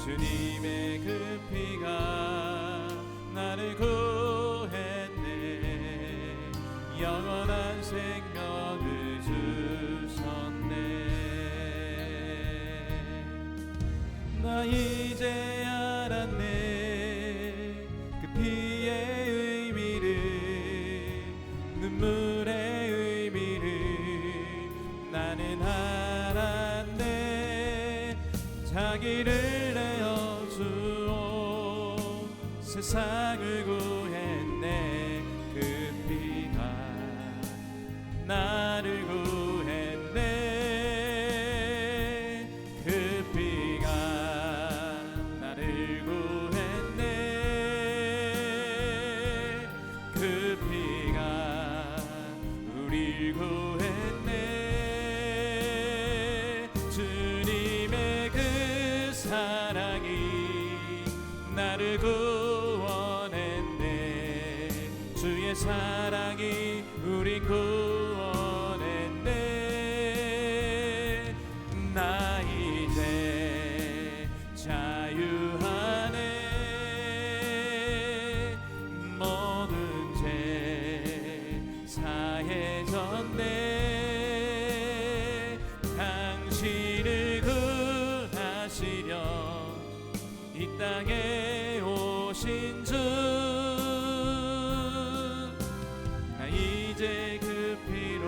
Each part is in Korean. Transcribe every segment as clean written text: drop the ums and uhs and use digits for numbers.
주님의 그 피가 나를 구했네. 영원한 생명을 주셨네. 나 이제 알았네. 그 피의 의미를, 눈물의 의미를 나는 알았네. 자기를 내어주어 세상을 구했네. 그 피가 나를 구했네. 그 피가 나를 구했네. 그 피가 우릴 구했네. 주님의 그 사랑이 나를 구원했네. 주의 사랑이 우리 구원했네. 나 이제 자유하네. 모든 죄 사해졌네. 당신을 구하시려 이 땅에 오신 주, 나 이제 그 피로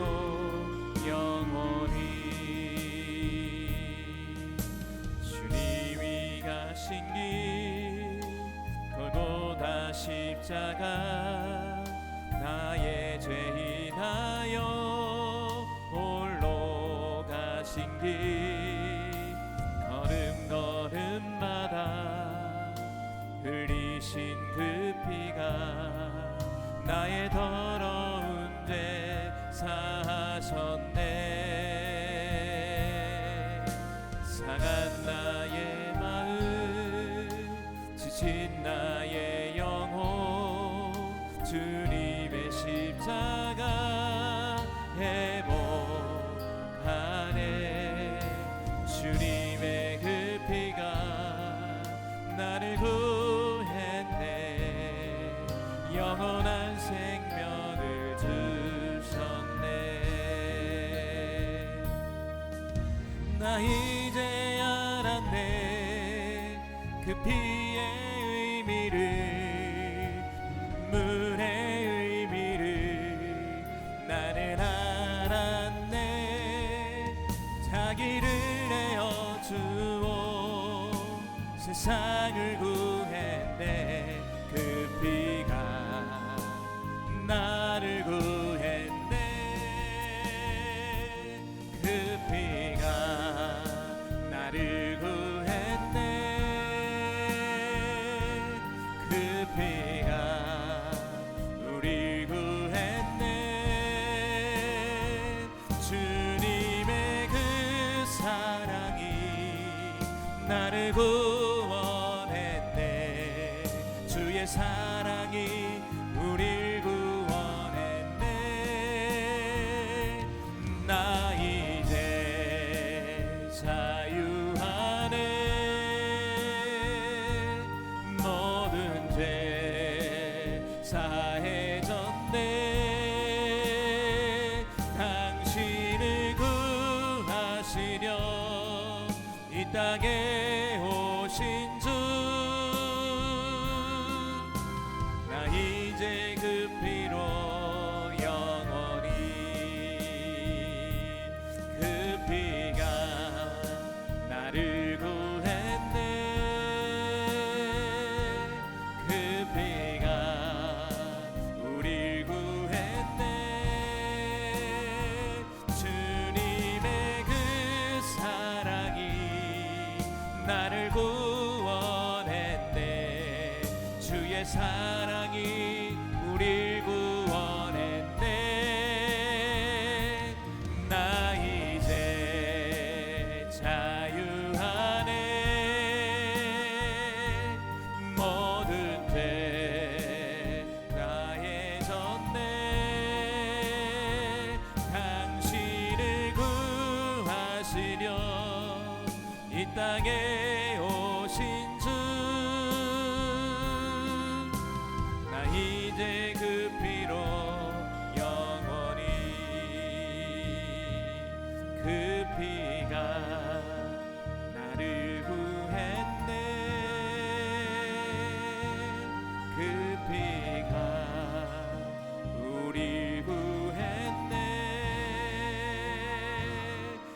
영원히 주님이 가신 길 골고다 십자가 나의 죄 인하여 홀로 가신 길 걸음걸음마다 흘리신 그 피가 나의 더러운 죄 사하셨네. 상한 나의 마음, 지친 나의 영혼, 주님의 십자가 회복하네. 주님의 그 피가 나를 구했네. 영원한 생명을 주셨네. 나 이제 알았네. 그 피의 의미를, 물의 의미를 나는 알았네. 자기를 내어주어 세상을 구했네. 그 피가 나를 구했네. 그 피가 나를 구했네. 그 피가 우릴 구했네. 주님의 그 사랑이 나를 구원했네. 주의 사랑이 우릴 구원했네. 나 이제 자유하네. 모든 죄 사해졌네. 당신을 구하시려 이 땅에 오신 주, 나 이제 그 피로 영원히 그 피가 나를 구했네. 그 피가 우릴 구했네. 주님의 그 사랑이 나를 구원했네. 주의 사랑이 우릴 구원했네. 나 이제 자유하네. 모든 죄 다해졌네. 당신을 구하시려 이 땅에 오신 피가 나를 구했네. 그 피가 우리 구했네.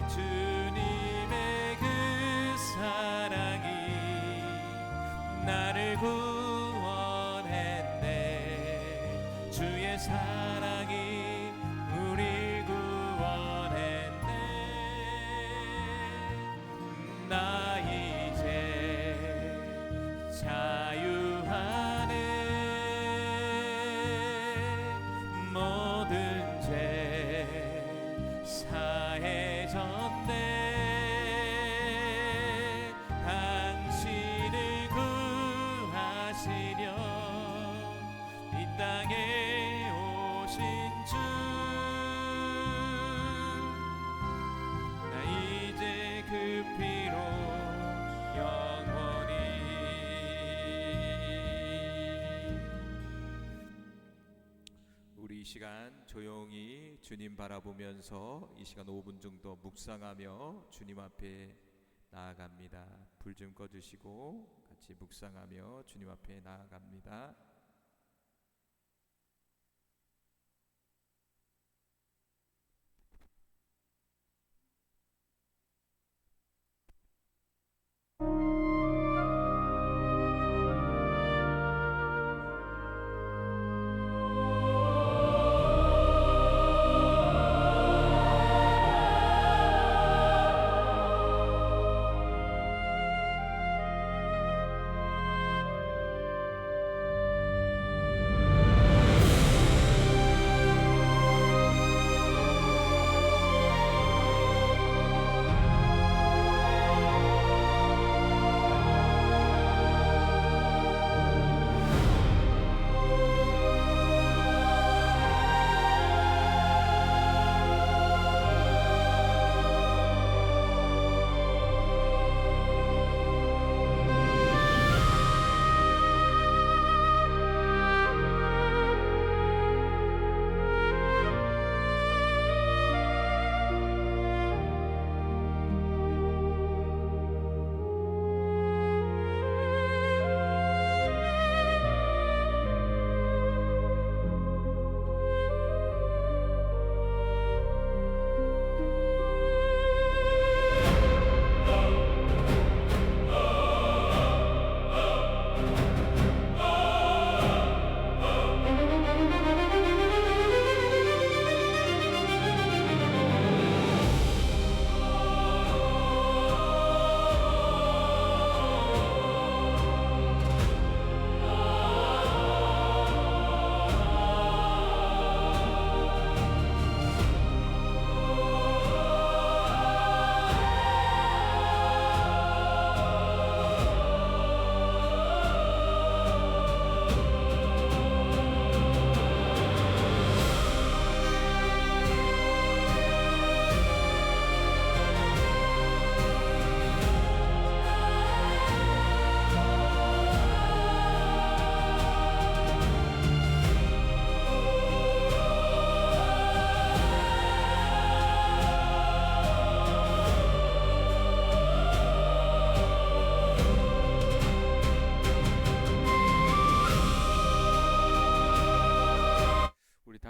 주님의 그 사랑이 나를 구원했네. 주의 사랑이 우리 구원했네. 나 이제 자유하네. 모든 죄 사해졌네. 당신을 구하시려 이 땅에 오신 주. 나 이제 그 피로 영원히. 우리 이 시간 조용히 주님 바라보면서 이 시간 5분 정도 묵상하며 주님 앞에 나아갑니다. 불 좀 꺼주시고 같이 묵상하며 주님 앞에 나아갑니다.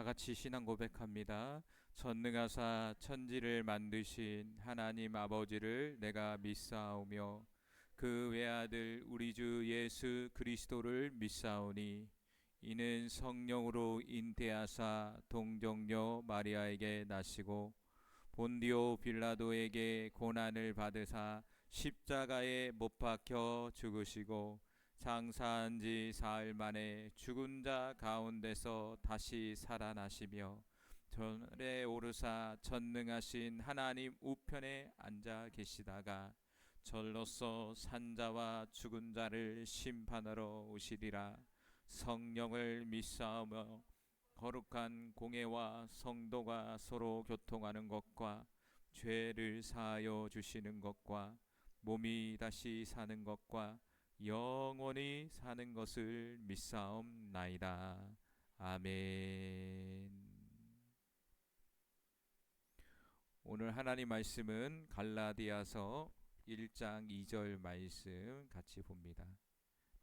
같이 신앙 고백합니다. 전능하사 천지를 만드신 하나님 아버지를 내가 믿사오며 그 외아들 우리 주 예수 그리스도를 믿사오니 이는 성령으로 잉태하사 동정녀 마리아에게 나시고 본디오 빌라도에게 고난을 받으사 십자가에 못 박혀 죽으시고 장사한 지 사흘 만에 죽은 자 가운데서 다시 살아나시며 전에 오르사 전능하신 하나님 우편에 앉아 계시다가 절로서 산자와 죽은 자를 심판하러 오시리라. 성령을 믿사오며 거룩한 공예와 성도가 서로 교통하는 것과 죄를 사하여 주시는 것과 몸이 다시 사는 것과 영원히 사는 것을 믿사옵나이다. 아멘. 오늘 하나님 말씀은 갈라디아서 1장 2절 말씀 같이 봅니다.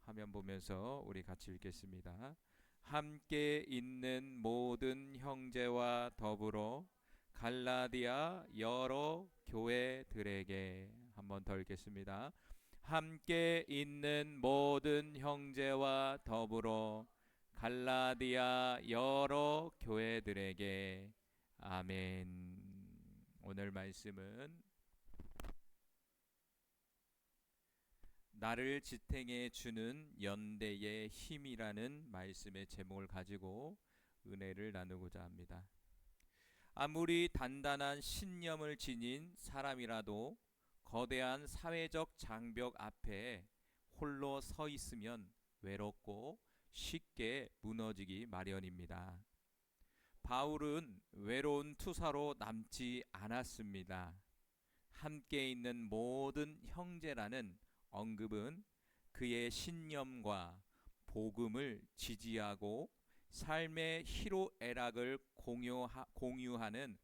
화면 보면서 우리 같이 읽겠습니다. 함께 있는 모든 형제와 더불어 갈라디아 여러 교회들에게, 한 번 더 읽겠습니다. 함께 있는 모든 형제와 더불어 갈라디아 여러 교회들에게. 아멘. 오늘 말씀은 나를 지탱해 주는 연대의 힘이라는 말씀의 제목을 가지고 은혜를 나누고자 합니다. 아무리 단단한 신념을 지닌 사람이라도 거대한 사회적 장벽 앞에 홀로 서 있으면 외롭고 쉽게 무너지기 마련입니다. 바울은 외로운 투사로 남지 않았습니다. 함께 있는 모든 형제라는 언급은 그의 신념과 복음을 지지하고 삶의 희로애락을 공유하는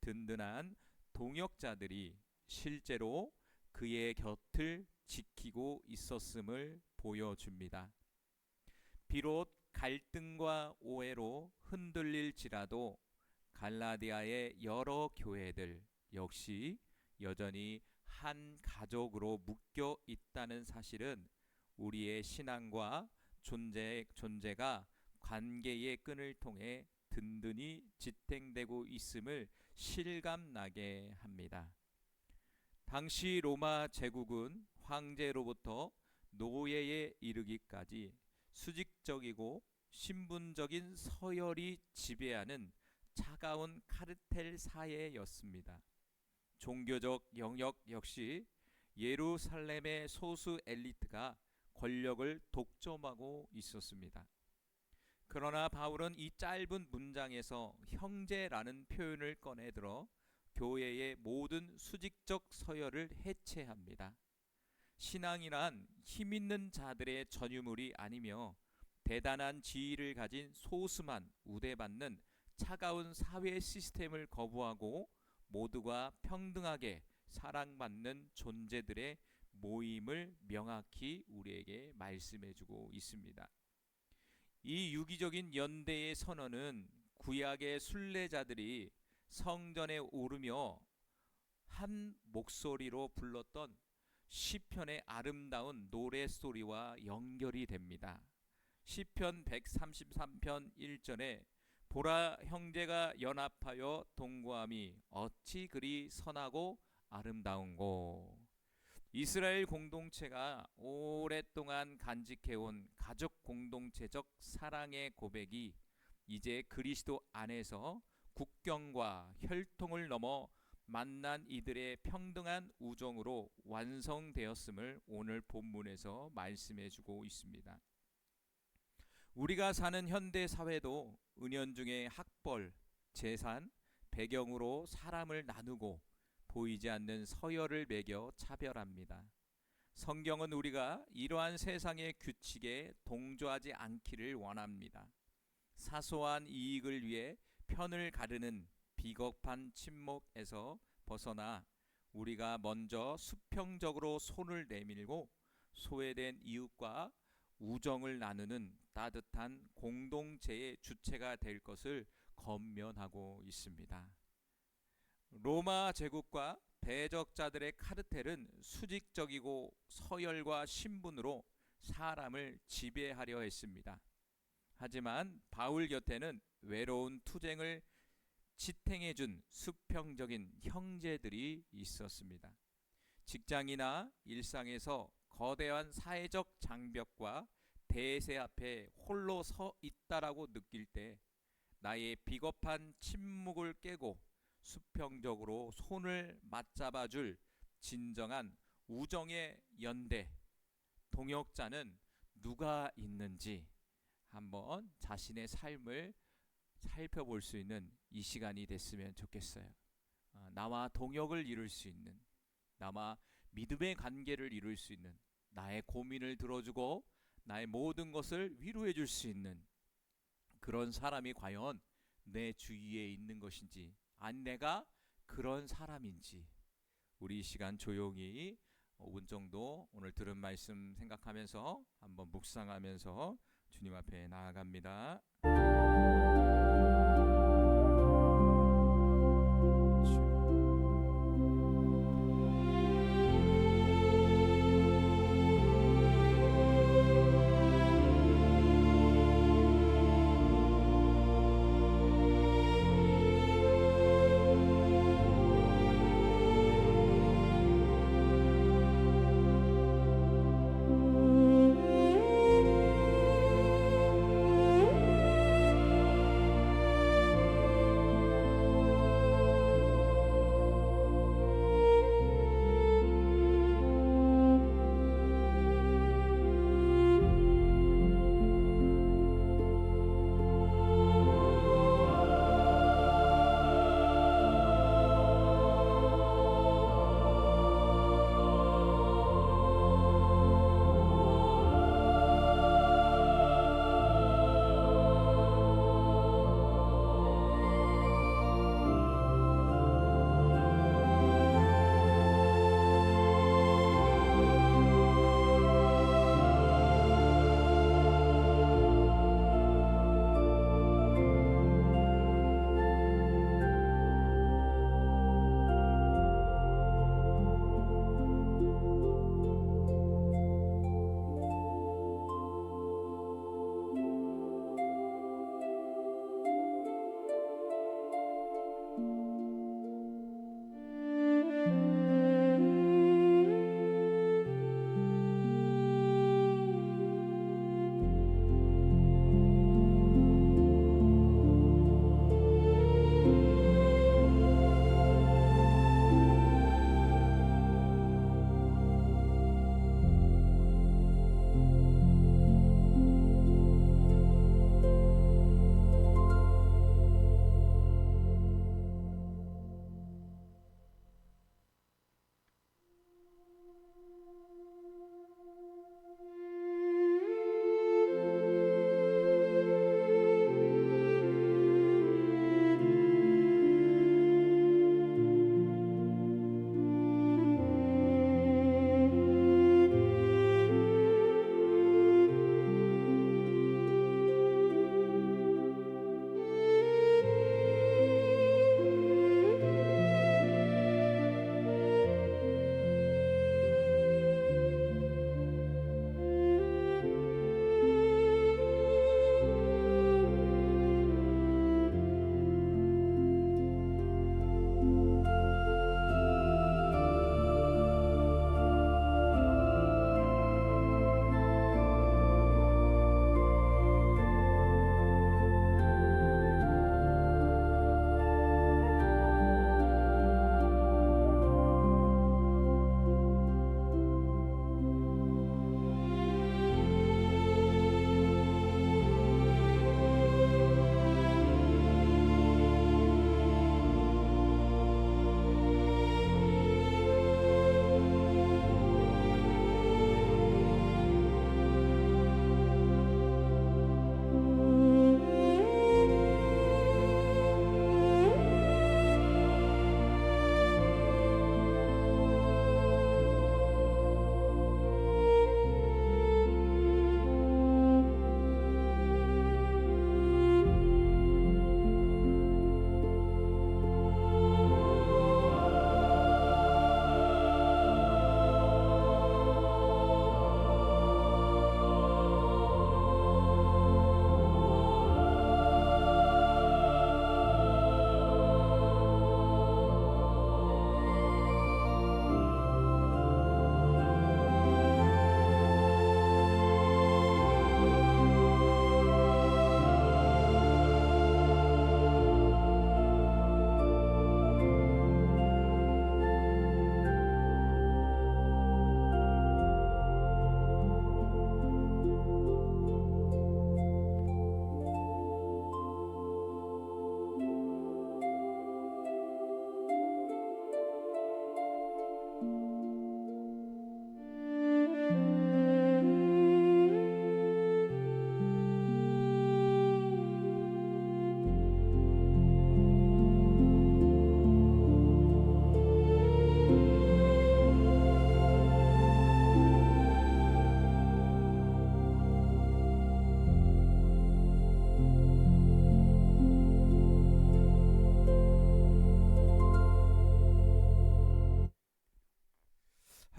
든든한 동역자들이 실제로 그의 곁을 지키고 있었음을 보여줍니다. 비록 갈등과 오해로 흔들릴지라도 갈라디아의 여러 교회들 역시 여전히 한 가족으로 묶여 있다는 사실은 우리의 신앙과 존재가 관계의 끈을 통해 든든히 지탱되고 있음을 실감나게 합니다. 당시 로마 제국은 황제로부터 노예에 이르기까지 수직적이고 신분적인 서열이 지배하는 차가운 카르텔 사회였습니다. 종교적 영역 역시 예루살렘의 소수 엘리트가 권력을 독점하고 있었습니다. 그러나 바울은 이 짧은 문장에서 형제라는 표현을 꺼내들어 교회의 모든 수직적 서열을 해체합니다. 신앙이란 힘있는 자들의 전유물이 아니며 대단한 지위를 가진 소수만 우대받는 차가운 사회 시스템을 거부하고 모두가 평등하게 사랑받는 존재들의 모임을 명확히 우리에게 말씀해주고 있습니다. 이 유기적인 연대의 선언은 구약의 순례자들이 성전에 오르며 한 목소리로 불렀던 시편의 아름다운 노래소리와 연결이 됩니다. 시편 133편 1절에 보라, 형제가 연합하여 동거함이 어찌 그리 선하고 아름다운고. 이스라엘 공동체가 오랫동안 간직해온 가족 공동체적 사랑의 고백이 이제 그리스도 안에서 국경과 혈통을 넘어 만난 이들의 평등한 우정으로 완성되었음을 오늘 본문에서 말씀해주고 있습니다. 우리가 사는 현대 사회도 은연중에 학벌, 재산, 배경으로 사람을 나누고 보이지 않는 서열을 매겨 차별합니다. 성경은 우리가 이러한 세상의 규칙에 동조하지 않기를 원합니다. 사소한 이익을 위해 편을 가르는 비겁한 침묵에서 벗어나 우리가 먼저 수평적으로 손을 내밀고 소외된 이웃과 우정을 나누는 따뜻한 공동체의 주체가 될 것을 권면하고 있습니다. 로마 제국과 대적자들의 카르텔은 수직적이고 서열과 신분으로 사람을 지배하려 했습니다. 하지만 바울 곁에는 외로운 투쟁을 지탱해준 수평적인 형제들이 있었습니다. 직장이나 일상에서 거대한 사회적 장벽과 대세 앞에 홀로 서 있다라고 느낄 때 나의 비겁한 침묵을 깨고 수평적으로 손을 맞잡아줄 진정한 우정의 연대, 동역자는 누가 있는지 한번 자신의 삶을 살펴볼 수 있는 이 시간이 됐으면 좋겠어요. 나와 동역을 이룰 수 있는, 나와 믿음의 관계를 이룰 수 있는, 나의 고민을 들어주고 나의 모든 것을 위로해 줄 수 있는 그런 사람이 과연 내 주위에 있는 것인지, 아니 내가 그런 사람인지 우리 이 시간 조용히 5분 정도 오늘 들은 말씀 생각하면서 한번 묵상하면서 주님 앞에 나아갑니다.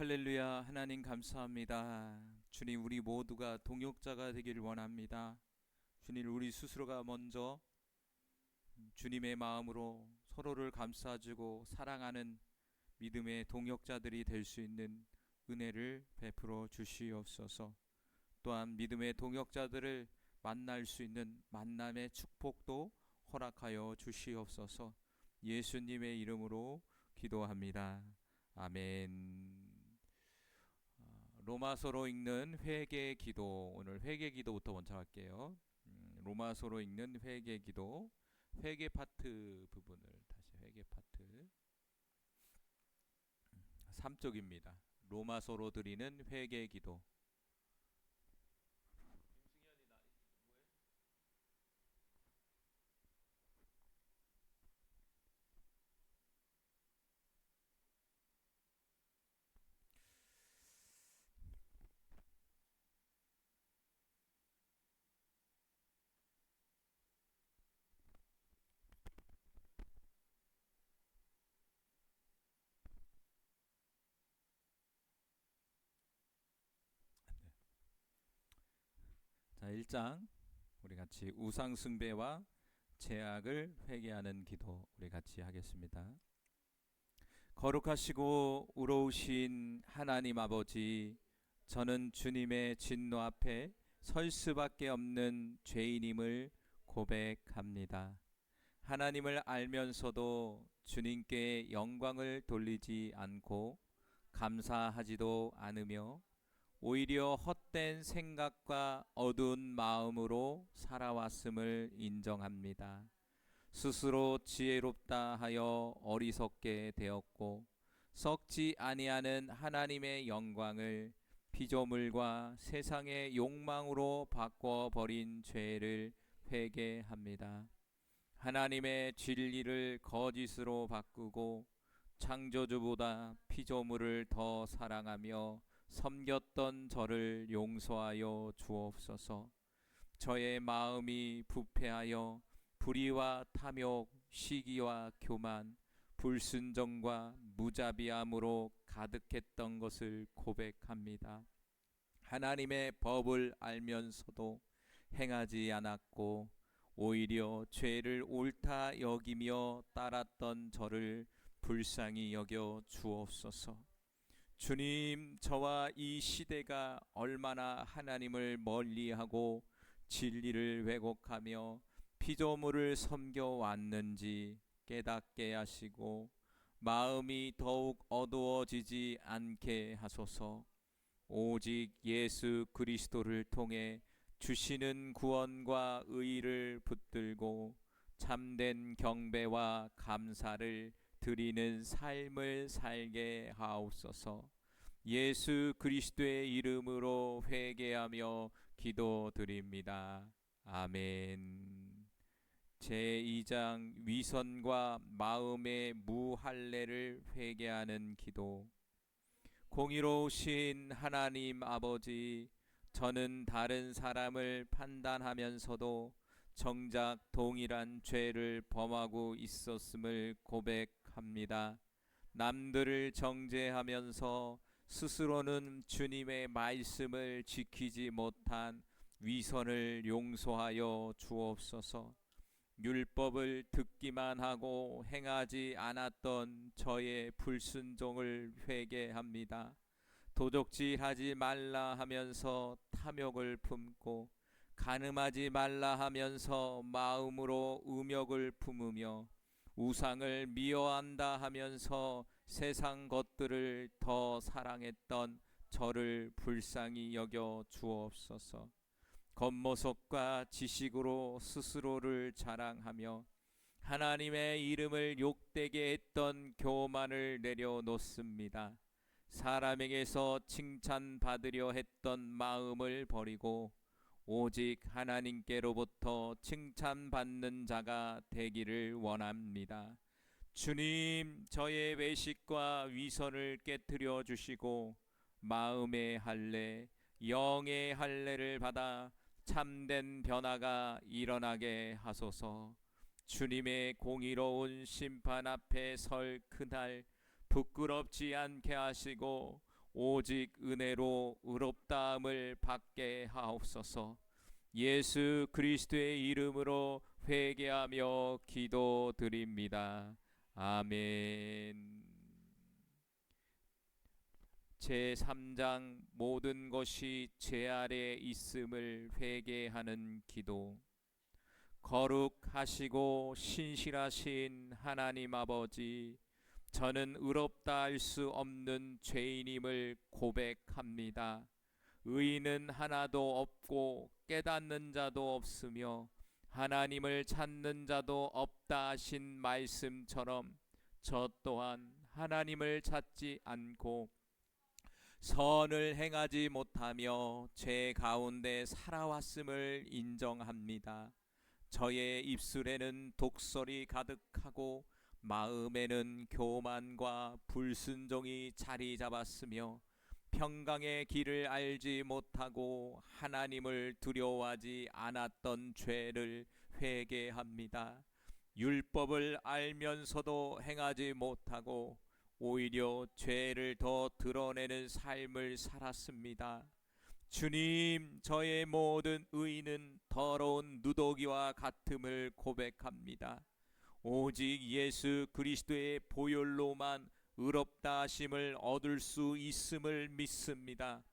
할렐루야. 하나님 감사합니다. 주님, 우리 모두가 동역자가 되기를 원합니다. 주님, 우리 스스로가 먼저 주님의 마음으로 서로를 감싸주고 사랑하는 믿음의 동역자들이 될 수 있는 은혜를 베풀어 주시옵소서. 또한 믿음의 동역자들을 만날 수 있는 만남의 축복도 허락하여 주시옵소서. 예수님의 이름으로 기도합니다. 아멘. 로마서로 읽는 회개 기도, 오늘 회개 기도부터 먼저 할게요. 로마서로 읽는 회개 기도, 회개 파트 부분을 다시 회개 파트 3쪽입니다. 로마서로 드리는 회개 기도. 자, 1장 우리 같이 우상 숭배와 죄악을 회개하는 기도 우리 같이 하겠습니다. 거룩하시고 의로우신 하나님 아버지, 저는 주님의 진노 앞에 설 수밖에 없는 죄인임을 고백합니다. 하나님을 알면서도 주님께 영광을 돌리지 않고 감사하지도 않으며 오히려 헛된 생각과 어두운 마음으로 살아왔음을 인정합니다. 스스로 지혜롭다 하여 어리석게 되었고 썩지 아니하는 하나님의 영광을 피조물과 세상의 욕망으로 바꿔버린 죄를 회개합니다. 하나님의 진리를 거짓으로 바꾸고 창조주보다 피조물을 더 사랑하며 섬겼던 저를 용서하여 주옵소서. 저의 마음이 부패하여 불의와 탐욕, 시기와 교만, 불순종과 무자비함으로 가득했던 것을 고백합니다. 하나님의 법을 알면서도 행하지 않았고 오히려 죄를 옳다 여기며 따랐던 저를 불쌍히 여겨 주옵소서. 주님, 저와 이 시대가 얼마나 하나님을 멀리하고 진리를 왜곡하며 피조물을 섬겨왔는지 깨닫게 하시고 마음이 더욱 어두워지지 않게 하소서. 오직 예수 그리스도를 통해 주시는 구원과 의를 붙들고 참된 경배와 감사를 드리는 삶을 살게 하옵소서. 예수 그리스도의 이름으로 회개하며 기도드립니다. 아멘. 제2장 위선과 마음의 무할례를 회개하는 기도. 공의로우신 하나님 아버지, 저는 다른 사람을 판단하면서도 정작 동일한 죄를 범하고 있었음을 고백합니다. 남들을 정죄하면서 스스로는 주님의 말씀을 지키지 못한 위선을 용서하여 주옵소서. 율법을 듣기만 하고 행하지 않았던 저의 불순종을 회개합니다. 도적질하지 말라 하면서 탐욕을 품고 간음하지 말라 하면서 마음으로 음욕을 품으며 우상을 미워한다 하면서 세상 것들을 더 사랑했던 저를 불쌍히 여겨 주옵소서. 겉모습과 지식으로 스스로를 자랑하며 하나님의 이름을 욕되게 했던 교만을 내려놓습니다. 사람에게서 칭찬받으려 했던 마음을 버리고 오직 하나님께로부터 칭찬받는 자가 되기를 원합니다. 주님, 저의 외식과 위선을 깨뜨려 주시고 마음의 할례, 영의 할례를 받아 참된 변화가 일어나게 하소서. 주님의 공의로운 심판 앞에 설 그날 부끄럽지 않게 하시고 오직 은혜로 의롭다함을 받게 하옵소서. 예수 그리스도의 이름으로 회개하며 기도드립니다. 아멘. 제3장 모든 것이 죄 아래 있음을 회개하는 기도. 거룩하시고 신실하신 하나님 아버지, 저는 의롭다 할 수 없는 죄인임을 고백합니다. 의인은 하나도 없고 깨닫는 자도 없으며 하나님을 찾는 자도 없다 하신 말씀처럼 저 또한 하나님을 찾지 않고 선을 행하지 못하며 죄 가운데 살아왔음을 인정합니다. 저의 입술에는 독설이 가득하고 마음에는 교만과 불순종이 자리 잡았으며 평강의 길을 알지 못하고 하나님을 두려워하지 않았던 죄를 회개합니다. 율법을 알면서도 행하지 못하고 오히려 죄를 더 드러내는 삶을 살았습니다. 주님, 저의 모든 의는 더러운 누더기와 같음을 고백합니다. 오직 예수 그리스도의 보혈로만 의롭다 하심을 얻을 수 있음을 믿습니다.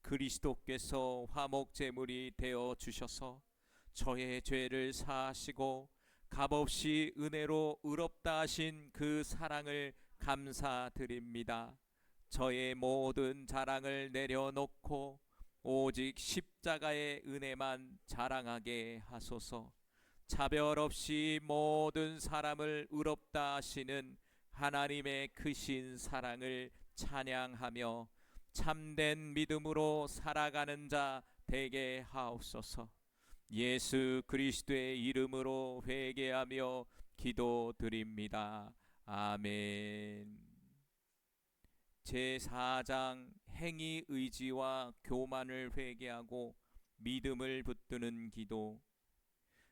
그리스도께서 화목 제물이 되어 주셔서 저의 죄를 사하시고 값없이 은혜로 의롭다 하신 그 사랑을 감사드립니다. 저의 모든 자랑을 내려놓고 오직 십자가의 은혜만 자랑하게 하소서. 차별 없이 모든 사람을 의롭다 하시는 하나님의 크신 사랑을 찬양하며 참된 믿음으로 살아가는 자 되게 하옵소서. 예수 그리스도의 이름으로 회개하며 기도드립니다. 아멘. 제4장 행위 의지와 교만을 회개하고 믿음을 붙드는 기도.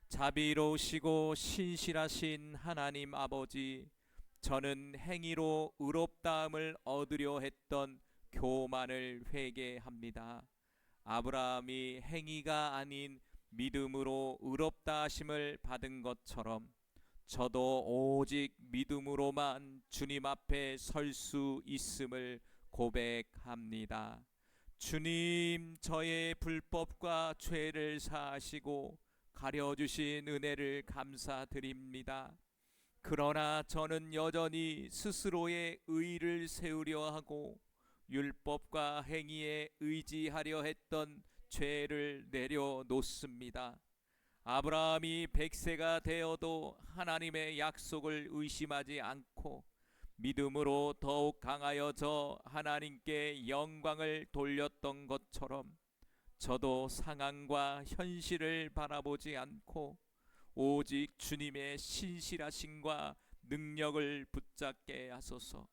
자비로우시고 신실하신 하나님 아버지, 저는 행위로 의롭다함을 얻으려 했던 교만을 회개합니다. 아브라함이 행위가 아닌 믿음으로 의롭다 하심을 받은 것처럼 저도 오직 믿음으로만 주님 앞에 설 수 있음을 고백합니다. 주님, 저의 불법과 죄를 사하시고 가려주신 은혜를 감사드립니다. 그러나 저는 여전히 스스로의 의를 세우려 하고 율법과 행위에 의지하려 했던 죄를 내려놓습니다. 아브라함이 100세가 되어도 하나님의 약속을 의심하지 않고 믿음으로 더욱 강하여져 하나님께 영광을 돌렸던 것처럼 저도 상황과 현실을 바라보지 않고 오직 주님의 신실하심과 능력을 붙잡게 하소서.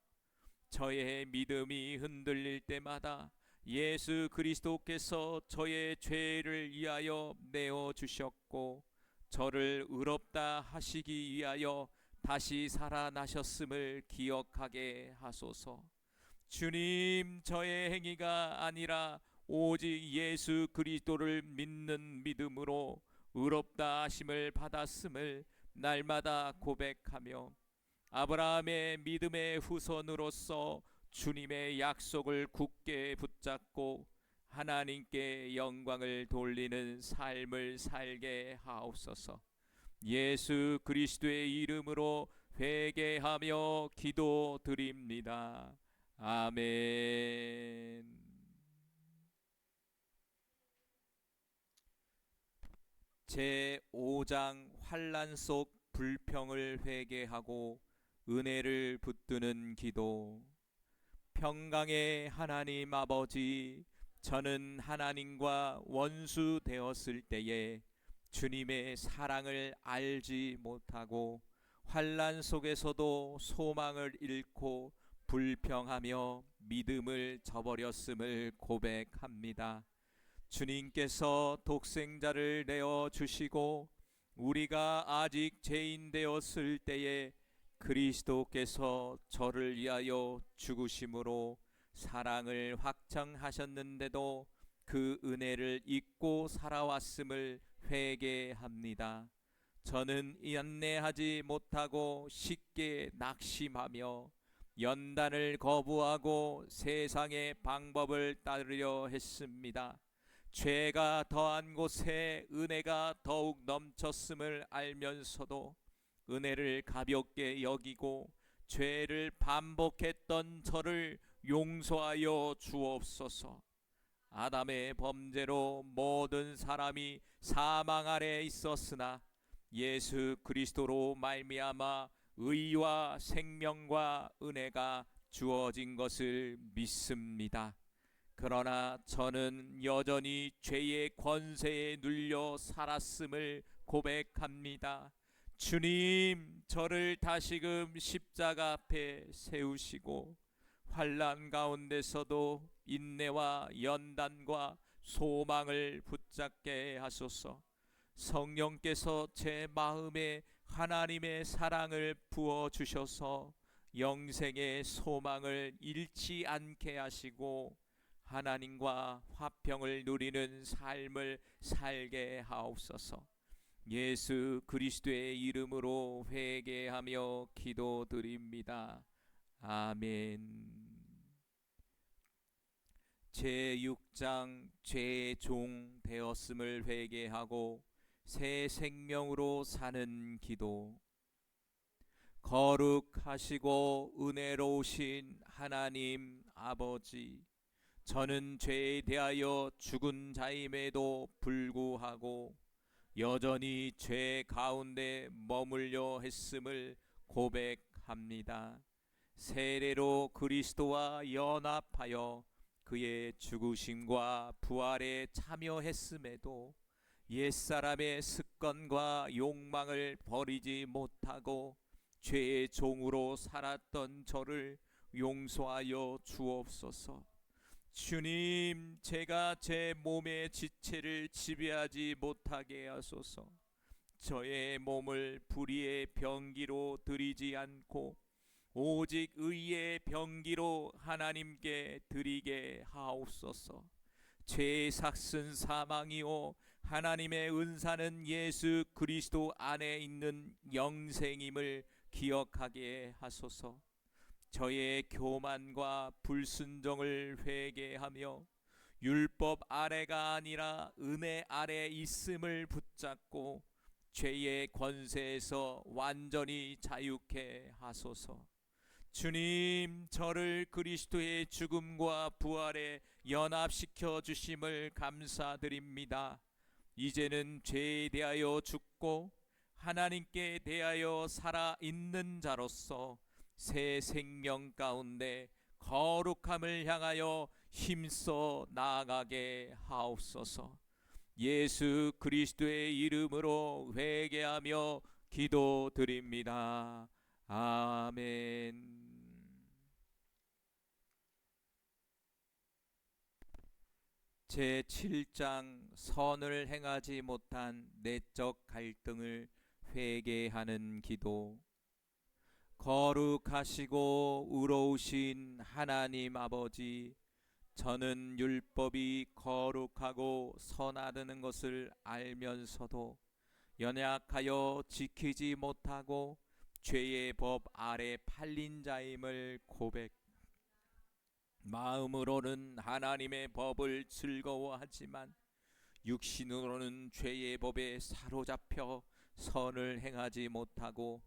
저의 믿음이 흔들릴 때마다 예수 그리스도께서 저의 죄를 위하여 내어 주셨고 저를 의롭다 하시기 위하여 다시 살아나셨음을 기억하게 하소서. 주님, 저의 행위가 아니라 오직 예수 그리스도를 믿는 믿음으로 의롭다 하심을 받았음을 날마다 고백하며 아브라함의 믿음의 후손으로서 주님의 약속을 굳게 붙잡고 하나님께 영광을 돌리는 삶을 살게 하옵소서. 예수 그리스도의 이름으로 회개하며 기도드립니다. 아멘. 제5장 환난 속 불평을 회개하고 은혜를 붙드는 기도. 평강의 하나님 아버지, 저는 하나님과 원수 되었을 때에 주님의 사랑을 알지 못하고 환난 속에서도 소망을 잃고 불평하며 믿음을 저버렸음을 고백합니다. 주님께서 독생자를 내어 주시고 우리가 아직 죄인 되었을 때에 그리스도께서 저를 위하여 죽으심으로 사랑을 확정하셨는데도 그 은혜를 잊고 살아왔음을 회개합니다. 저는 인내하지 못하고 쉽게 낙심하며 연단을 거부하고 세상의 방법을 따르려 했습니다. 죄가 더한 곳에 은혜가 더욱 넘쳤음을 알면서도 은혜를 가볍게 여기고 죄를 반복했던 저를 용서하여 주옵소서. 아담의 범죄로 모든 사람이 사망 아래 있었으나 예수 그리스도로 말미암아 의와 생명과 은혜가 주어진 것을 믿습니다. 그러나 저는 여전히 죄의 권세에 눌려 살았음을 고백합니다. 주님, 저를 다시금 십자가 앞에 세우시고 환난 가운데서도 인내와 연단과 소망을 붙잡게 하소서. 성령께서 제 마음에 하나님의 사랑을 부어주셔서 영생의 소망을 잃지 않게 하시고 하나님과 화평을 누리는 삶을 살게 하옵소서. 예수 그리스도의 이름으로 회개하며 기도드립니다. 아멘. 제6장 죄의 종 되었음을 회개하고 새 생명으로 사는 기도. 거룩하시고 은혜로우신 하나님 아버지, 저는 죄에 대하여 죽은 자임에도 불구하고 여전히 죄 가운데 머물려 했음을 고백합니다. 세례로 그리스도와 연합하여 그의 죽으심과 부활에 참여했음에도 옛사람의 습관과 욕망을 버리지 못하고 죄의 종으로 살았던 저를 용서하여 주옵소서. 주님, 제가 제 몸의 지체를 지배하지 못하게 하소서. 저의 몸을 불의의 병기로 드리지 않고 오직 의의 병기로 하나님께 드리게 하옵소서. 죄의 삭슨 사망이요 하나님의 은사는 예수 그리스도 안에 있는 영생임을 기억하게 하소서. 저의 교만과 불순종을 회개하며 율법 아래가 아니라 은혜 아래 있음을 붙잡고 죄의 권세에서 완전히 자유케 하소서. 주님, 저를 그리스도의 죽음과 부활에 연합시켜 주심을 감사드립니다. 이제는 죄에 대하여 죽고 하나님께 대하여 살아있는 자로서 새 생명 가운데 거룩함을 향하여 힘써 나아가게 하옵소서. 예수 그리스도의 이름으로 회개하며 기도드립니다. 아멘. 제7장 선을 행하지 못한 내적 갈등을 회개하는 기도. 거룩하시고 의로우신 하나님 아버지, 저는 율법이 거룩하고 선하다는 것을 알면서도 연약하여 지키지 못하고 죄의 법 아래 팔린 자임을 고백. 마음으로는 하나님의 법을 즐거워하지만 육신으로는 죄의 법에 사로잡혀 선을 행하지 못하고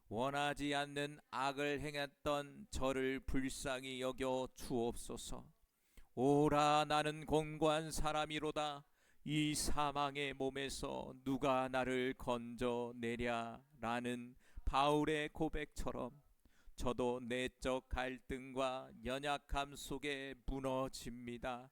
원하지 않는 악을 행했던 저를 불쌍히 여겨 주옵소서. 오라, 나는 공고한 사람이로다. 이 사망의 몸에서 누가 나를 건져내랴 라는 바울의 고백처럼 저도 내적 갈등과 연약함 속에 무너집니다.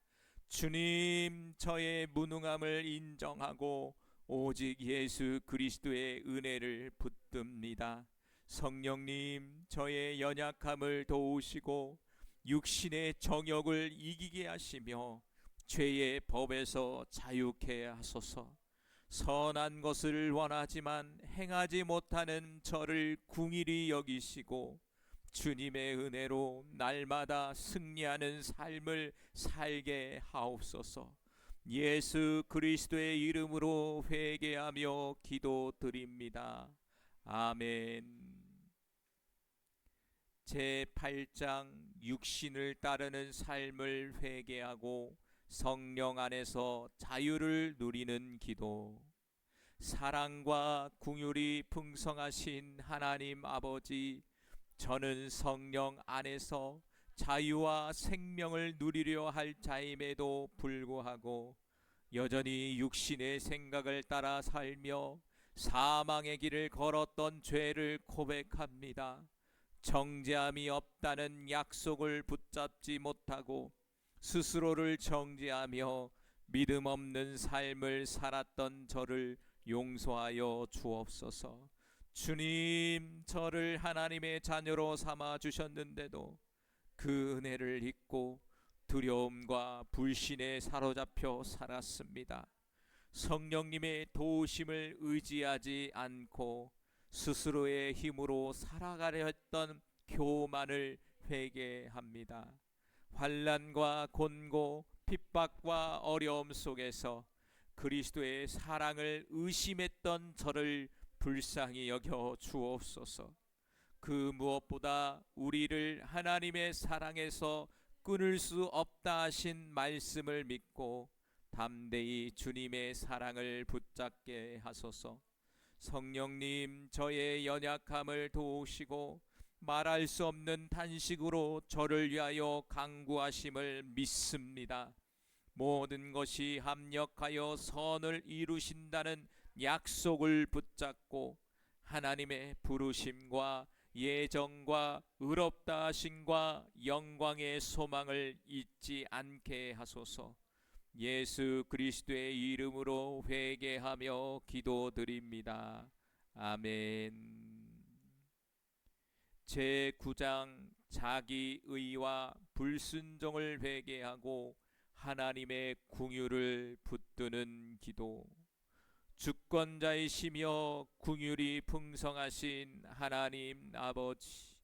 주님, 저의 무능함을 인정하고 오직 예수 그리스도의 은혜를 붙듭니다. 성령님, 저의 연약함을 도우시고 육신의 정욕을 이기게 하시며 죄의 법에서 자유케 하소서. 선한 것을 원하지만 행하지 못하는 저를 궁일이 여기시고 주님의 은혜로 날마다 승리하는 삶을 살게 하옵소서. 예수 그리스도의 이름으로 회개하며 기도드립니다. 아멘. 제8장 육신을 따르는 삶을 회개하고 성령 안에서 자유를 누리는 기도. 사랑과 긍휼이 풍성하신 하나님 아버지, 저는 성령 안에서 자유와 생명을 누리려 할 자임에도 불구하고 여전히 육신의 생각을 따라 살며 사망의 길을 걸었던 죄를 고백합니다. 정죄함이 없다는 약속을 붙잡지 못하고 스스로를 정죄하며 믿음 없는 삶을 살았던 저를 용서하여 주옵소서. 주님, 저를 하나님의 자녀로 삼아 주셨는데도 그 은혜를 잊고 두려움과 불신에 사로잡혀 살았습니다. 성령님의 도우심을 의지하지 않고 스스로의 힘으로 살아가려 했던 교만을 회개합니다. 환난과 곤고, 핍박과 어려움 속에서 그리스도의 사랑을 의심했던 저를 불쌍히 여겨 주옵소서. 그 무엇보다 우리를 하나님의 사랑에서 끊을 수 없다 하신 말씀을 믿고 담대히 주님의 사랑을 붙잡게 하소서. 성령님, 저의 연약함을 도우시고 말할 수 없는 탄식으로 저를 위하여 간구하심을 믿습니다. 모든 것이 합력하여 선을 이루신다는 약속을 붙잡고 하나님의 부르심과 예정과 의롭다 하심과 영광의 소망을 잊지 않게 하소서. 예수 그리스도의 이름으로 회개하며 기도드립니다. 아멘. 제9장 자기의와 불순종을 회개하고 하나님의 긍휼을 붙드는 기도. 주권자이시며 긍휼이 풍성하신 하나님 아버지,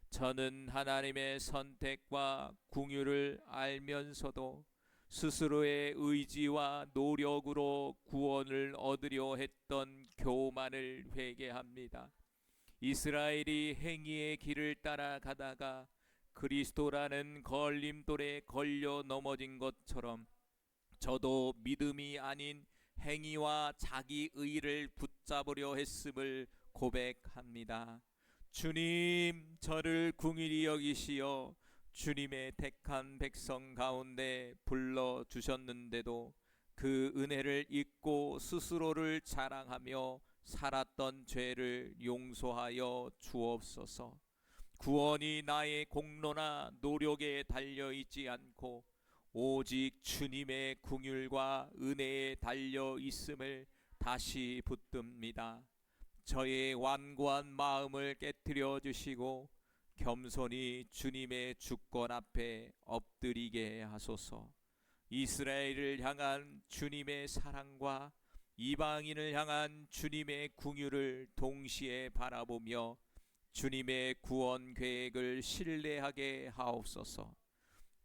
저는 하나님의 선택과 긍휼을 알면서도 스스로의 의지와 노력으로 구원을 얻으려 했던 교만을 회개합니다. 이스라엘이 행위의 길을 따라가다가 그리스도라는 걸림돌에 걸려 넘어진 것처럼 저도 믿음이 아닌 행위와 자기 의를 붙잡으려 했음을 고백합니다. 주님, 저를 긍휼히 여기시어 주님의 택한 백성 가운데 불러주셨는데도 그 은혜를 잊고 스스로를 자랑하며 살았던 죄를 용서하여 주옵소서. 구원이 나의 공로나 노력에 달려있지 않고 오직 주님의 긍휼과 은혜에 달려 있음을 다시 붙듭니다. 저의 완고한 마음을 깨트려 주시고 겸손히 주님의 주권 앞에 엎드리게 하소서. 이스라엘을 향한 주님의 사랑과 이방인을 향한 주님의 긍휼을 동시에 바라보며 주님의 구원 계획을 신뢰하게 하옵소서.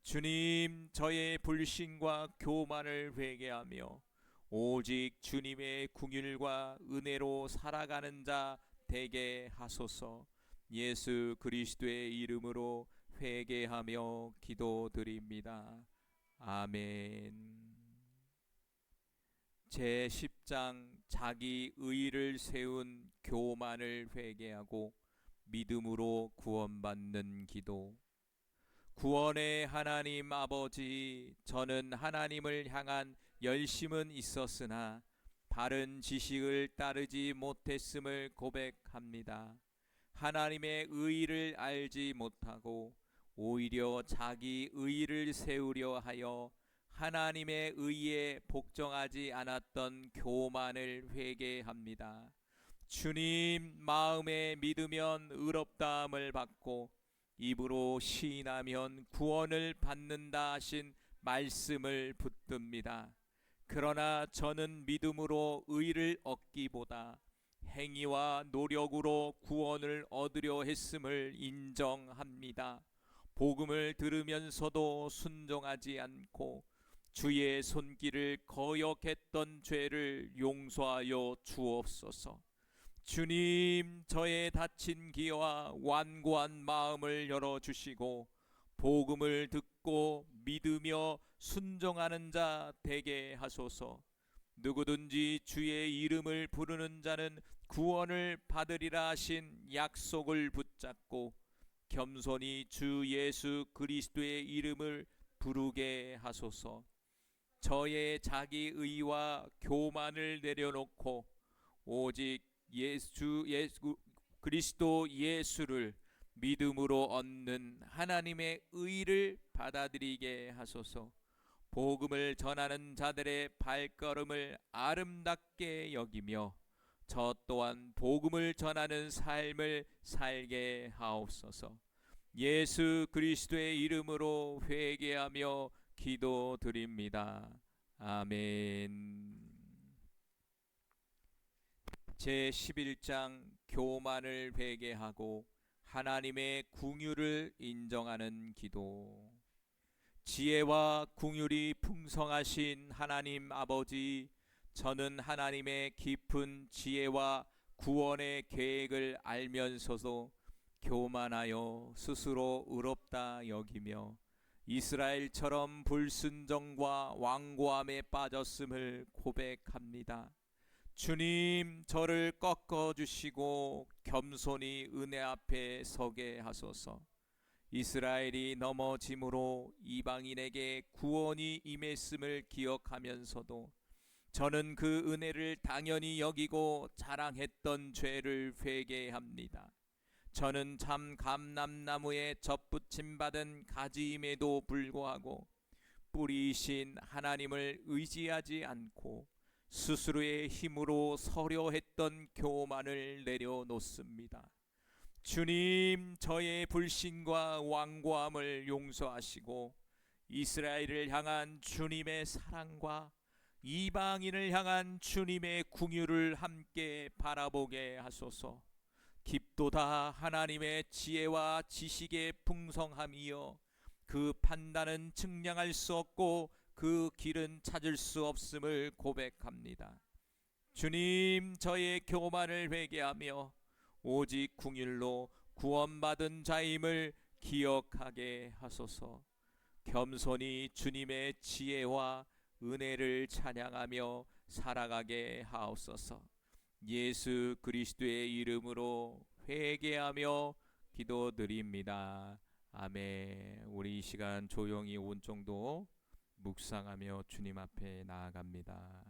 주님, 저의 불신과 교만을 회개하며 오직 주님의 긍휼과 은혜로 살아가는 자 되게 하소서. 예수 그리스도의 이름으로 회개하며 기도드립니다. 아멘. 제10장 자기 의를 세운 교만을 회개하고 믿음으로 구원받는 기도. 구원의 하나님 아버지, 저는 하나님을 향한 열심은 있었으나 바른 지식을 따르지 못했음을 고백합니다. 하나님의 의를 알지 못하고 오히려 자기 의를 세우려 하여 하나님의 의에 복종하지 않았던 교만을 회개합니다. 주님, 마음에 믿으면 의롭다함을 받고 입으로 시인하면 구원을 받는다 하신 말씀을 붙듭니다. 그러나 저는 믿음으로 의를 얻기보다 행위와 노력으로 구원을 얻으려 했음을 인정합니다. 복음을 들으면서도 순종하지 않고 주의 손길을 거역했던 죄를 용서하여 주옵소서. 주님, 저의 다친 귀와 완고한 마음을 열어주시고 복음을 듣고 믿으며 순종하는 자 되게 하소서. 누구든지 주의 이름을 부르는 자는 구원을 받으리라 하신 약속을 붙잡고 겸손히 주 예수 그리스도의 이름을 부르게 하소서. 저의 자기의와 교만을 내려놓고 오직 예수 그리스도 예수를 믿음으로 얻는 하나님의 의를 받아들이게 하소서. 복음을 전하는 자들의 발걸음을 아름답게 여기며 저 또한 복음을 전하는 삶을 살게 하옵소서. 예수 그리스도의 이름으로 회개하며 기도드립니다. 아멘. 제11장 교만을 회개하고 하나님의 긍휼을 인정하는 기도. 지혜와 긍휼이 풍성하신 하나님 아버지, 저는 하나님의 깊은 지혜와 구원의 계획을 알면서도 교만하여 스스로 의롭다 여기며 이스라엘처럼 불순종과 완고함에 빠졌음을 고백합니다. 주님, 저를 꺾어주시고 겸손히 은혜 앞에 서게 하소서. 이스라엘이 넘어짐으로 이방인에게 구원이 임했음을 기억하면서도 저는 그 은혜를 당연히 여기고 자랑했던 죄를 회개합니다. 저는 참 감람나무에 접붙임 받은 가지임에도 불구하고 뿌리이신 하나님을 의지하지 않고 스스로의 힘으로 서려 했던 교만을 내려놓습니다. 주님, 저의 불신과 완고함을 용서하시고 이스라엘을 향한 주님의 사랑과 이방인을 향한 주님의 긍휼을 함께 바라보게 하소서. 깊도다 하나님의 지혜와 지식의 풍성함이여 그 판단은 측량할 수 없고 그 길은 찾을 수 없음을 고백합니다. 주님, 저의 교만을 회개하며 오직 긍휼로 구원받은 자임을 기억하게 하소서. 겸손히 주님의 지혜와 은혜를 찬양하며 살아가게 하옵소서. 예수 그리스도의 이름으로 회개하며 기도드립니다. 아멘. 우리 이 시간 조용히 5분 정도 묵상하며 주님 앞에 나아갑니다.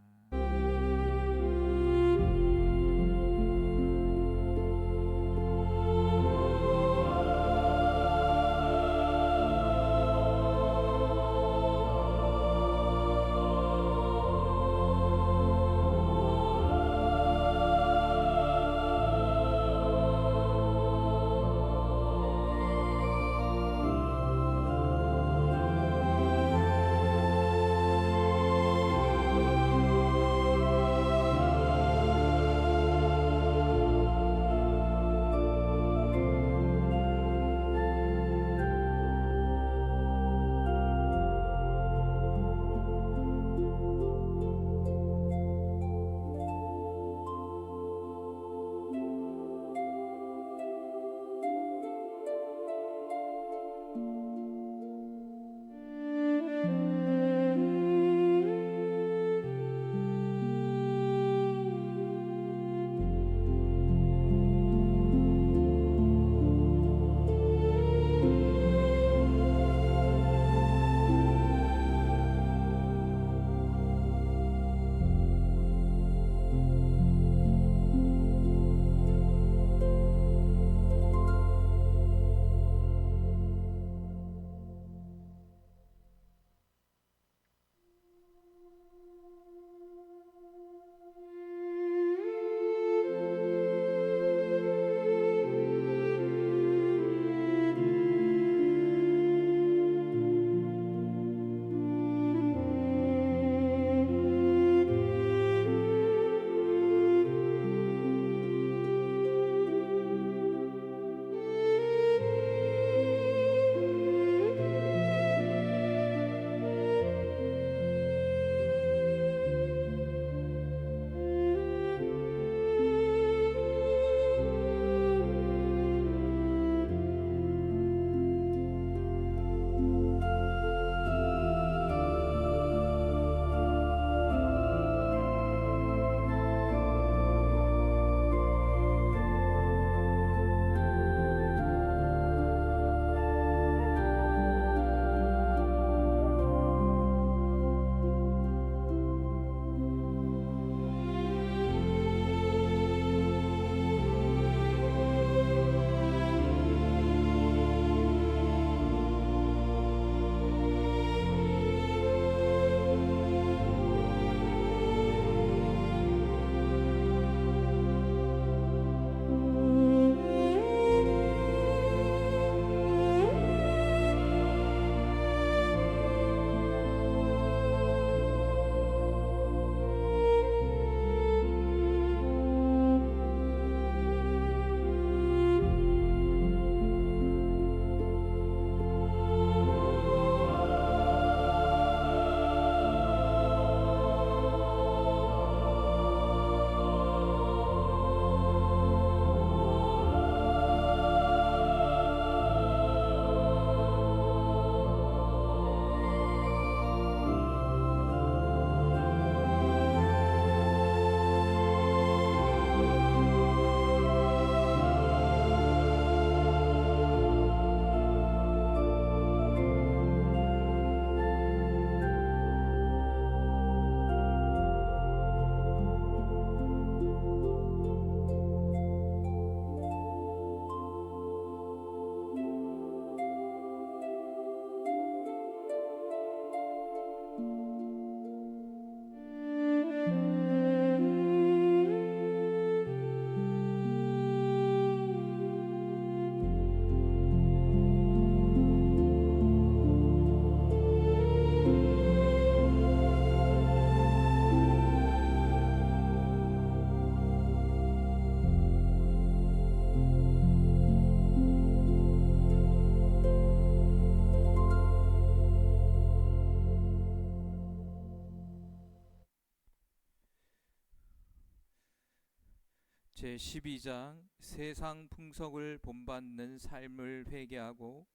제12장 세상 풍속을 본받는 삶을 회개하고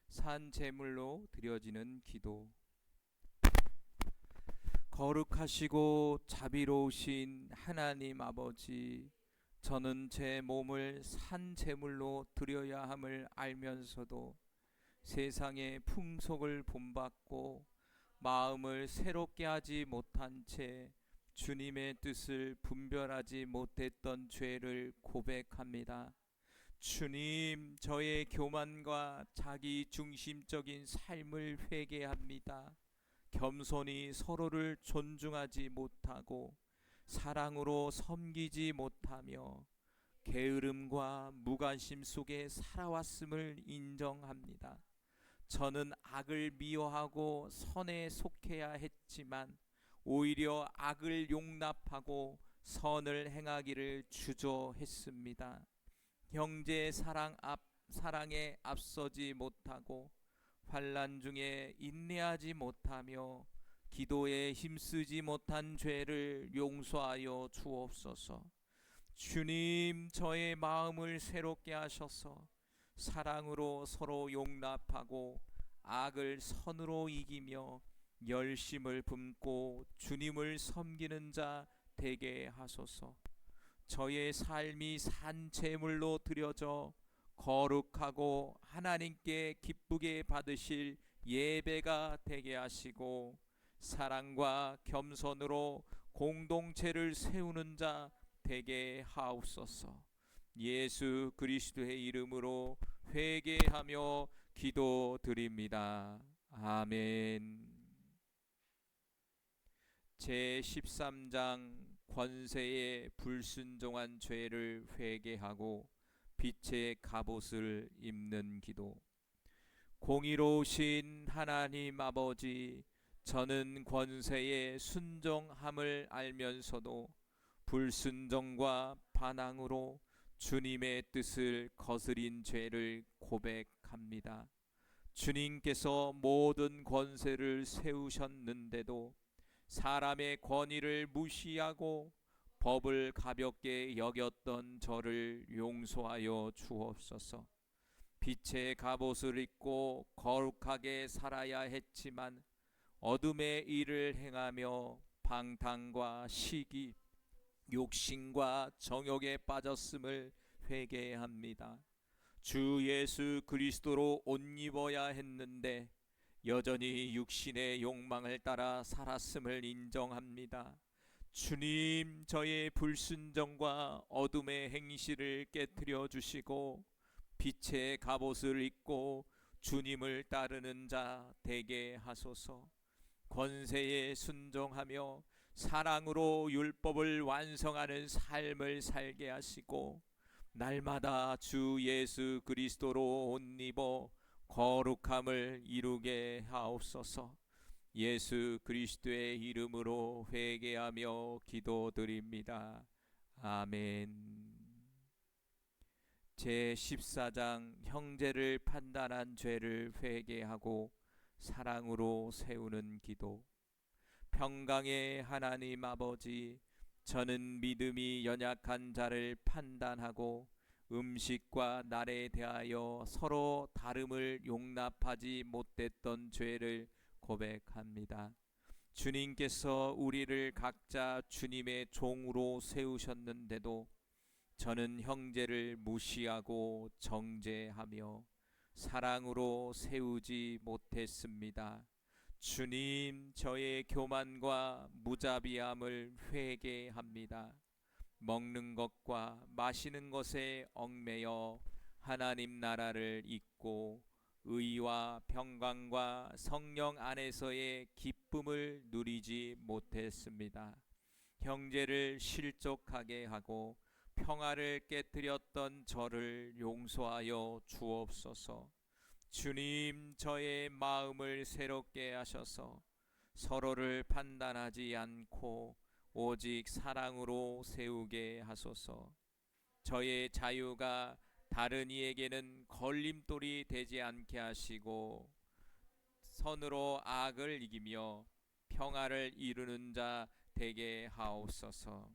산 제물로 드려지는 기도. 거룩하시고 자비로우신 하나님 아버지, 저는 제 몸을 산 제물로 드려야 함을 알면서도 세상의 풍속을 본받고 마음을 새롭게 하지 못한 채 주님의 뜻을 분별하지 못했던 죄를 고백합니다. 주님, 저의 교만과 자기 중심적인 삶을 회개합니다. 겸손히 서로를 존중하지 못하고 사랑으로 섬기지 못하며 게으름과 무관심 속에 살아왔음을 인정합니다. 저는 악을 미워하고 선에 속해야 했지만 오히려 악을 용납하고 선을 행하기를 주저했습니다. 형제 사랑에 앞서지 못하고 환난 중에 인내하지 못하며 기도에 힘쓰지 못한 죄를 용서하여 주옵소서. 주님, 저의 마음을 새롭게 하셔서 사랑으로 서로 용납하고 악을 선으로 이기며 열심을 품고 주님을 섬기는 자 되게 하소서. 저의 삶이 산 제물로 드려져 거룩하고 하나님께 기쁘게 받으실 예배가 되게 하시고 사랑과 겸손으로 공동체를 세우는 자 되게 하옵소서. 예수 그리스도의 이름으로 회개하며 기도드립니다. 아멘. 제13장 권세에 불순종한 죄를 회개하고 빛의 갑옷을 입는 기도. 공의로우신 하나님 아버지, 저는 권세에 순종함을 알면서도 불순종과 반항으로 주님의 뜻을 거스린 죄를 고백합니다. 주님께서 모든 권세를 세우셨는데도 사람의 권위를 무시하고 법을 가볍게 여겼던 저를 용서하여 주옵소서. 빛의 갑옷을 입고 거룩하게 살아야 했지만 어둠의 일을 행하며 방탕과 시기, 욕심과 정욕에 빠졌음을 회개합니다. 주 예수 그리스도로 옷 입어야 했는데 여전히 육신의 욕망을 따라 살았음을 인정합니다. 주님, 저의 불순종과 어둠의 행실을 깨뜨려 주시고 빛의 갑옷을 입고 주님을 따르는 자 되게 하소서. 권세에 순종하며 사랑으로 율법을 완성하는 삶을 살게 하시고 날마다 주 예수 그리스도로 옷 입어 거룩함을 이루게 하옵소서. 예수 그리스도의 이름으로 회개하며 기도드립니다. 아멘. 제14장 형제를 판단한 죄를 회개하고 사랑으로 세우는 기도. 평강의 하나님 아버지, 저는 믿음이 연약한 자를 판단하고 음식과 날에 대하여 서로 다름을 용납하지 못했던 죄를 고백합니다. 주님께서 우리를 각자 주님의 종으로 세우셨는데도 저는 형제를 무시하고 정죄하며 사랑으로 세우지 못했습니다. 주님, 저의 교만과 무자비함을 회개합니다. 먹는 것과 마시는 것에 얽매여 하나님 나라를 잊고 의와 평강과 성령 안에서의 기쁨을 누리지 못했습니다. 형제를 실족하게 하고 평화를 깨뜨렸던 저를 용서하여 주옵소서. 주님, 저의 마음을 새롭게 하셔서 서로를 판단하지 않고 오직 사랑으로 세우게 하소서. 저의 자유가 다른 이에게는 걸림돌이 되지 않게 하시고 선으로 악을 이기며 평화를 이루는 자 되게 하옵소서.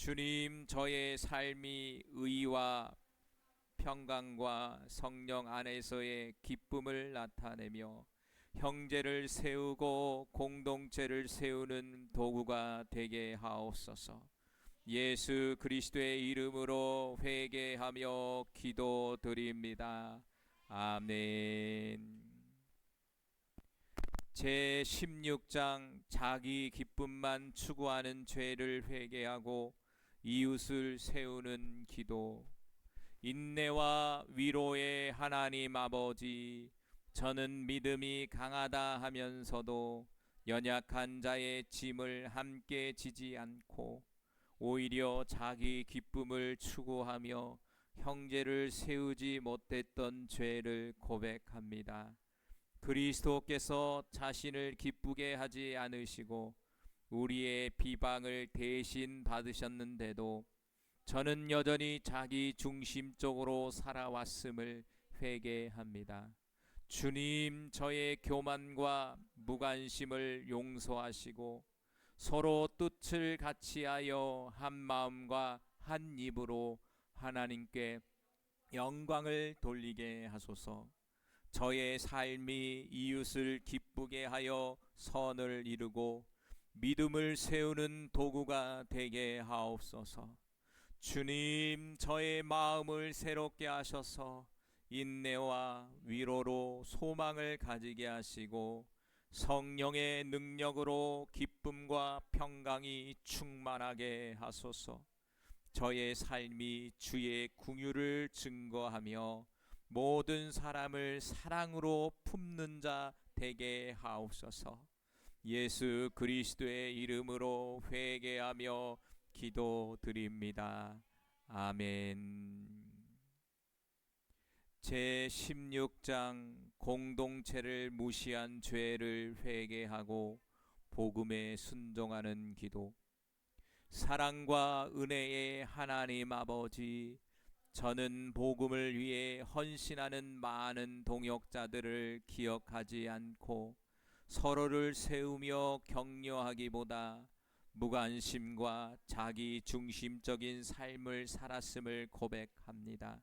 주님, 저의 삶이 의와 평강과 성령 안에서의 기쁨을 나타내며 형제를 세우고 공동체를 세우는 도구가 되게 하옵소서. 예수 그리스도의 이름으로 회개하며 기도드립니다. 아멘. 제 16장 자기 기쁨만 추구하는 죄를 회개하고 이웃을 세우는 기도. 인내와 위로의 하나님 아버지, 저는 믿음이 강하다 하면서도 연약한 자의 짐을 함께 지지 않고 오히려 자기 기쁨을 추구하며 형제를 세우지 못했던 죄를 고백합니다. 그리스도께서 자신을 기쁘게 하지 않으시고 우리의 비방을 대신 받으셨는데도 저는 여전히 자기 중심적으로 살아왔음을 회개합니다. 주님, 저의 교만과 무관심을 용서하시고 서로 뜻을 같이하여 한 마음과 한 입으로 하나님께 영광을 돌리게 하소서. 저의 삶이 이웃을 기쁘게 하여 선을 이루고 믿음을 세우는 도구가 되게 하옵소서. 주님, 저의 마음을 새롭게 하셔서 인내와 위로로 소망을 가지게 하시고 성령의 능력으로 기쁨과 평강이 충만하게 하소서. 저의 삶이 주의 긍휼을 증거하며 모든 사람을 사랑으로 품는 자 되게 하옵소서. 예수 그리스도의 이름으로 회개하며 기도드립니다. 아멘. 제 16장 공동체를 무시한 죄를 회개하고 복음에 순종하는 기도. 사랑과 은혜의 하나님 아버지, 저는 복음을 위해 헌신하는 많은 동역자들을 기억하지 않고 서로를 세우며 격려하기보다 무관심과 자기 중심적인 삶을 살았음을 고백합니다.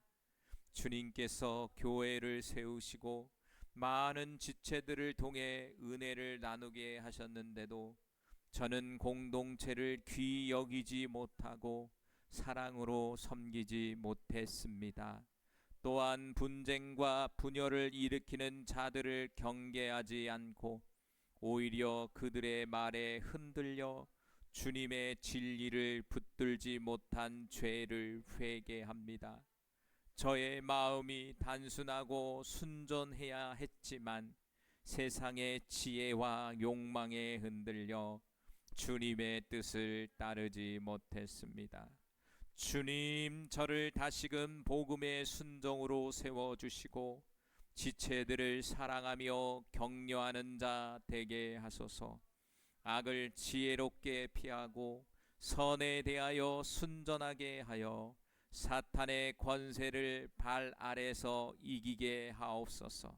주님께서 교회를 세우시고 많은 지체들을 통해 은혜를 나누게 하셨는데도 저는 공동체를 귀히 여기지 못하고 사랑으로 섬기지 못했습니다. 또한 분쟁과 분열을 일으키는 자들을 경계하지 않고 오히려 그들의 말에 흔들려 주님의 진리를 붙들지 못한 죄를 회개합니다. 저의 마음이 단순하고 순전해야 했지만 세상의 지혜와 욕망에 흔들려 주님의 뜻을 따르지 못했습니다. 주님, 저를 다시금 복음의 순종으로 세워주시고 지체들을 사랑하며 격려하는 자 되게 하소서. 악을 지혜롭게 피하고 선에 대하여 순전하게 하여 사탄의 권세를 발 아래서 이기게 하옵소서.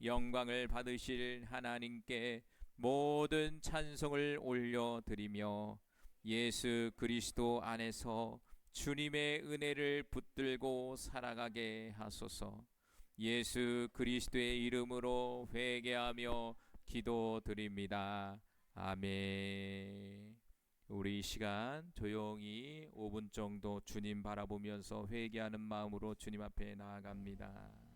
영광을 받으실 하나님께 모든 찬송을 올려드리며 예수 그리스도 안에서 주님의 은혜를 붙들고 살아가게 하소서. 예수 그리스도의 이름으로 회개하며 기도드립니다. 아멘. 우리 이 시간 조용히 5분 정도 주님 바라보면서 회개하는 마음으로 주님 앞에 나아갑니다.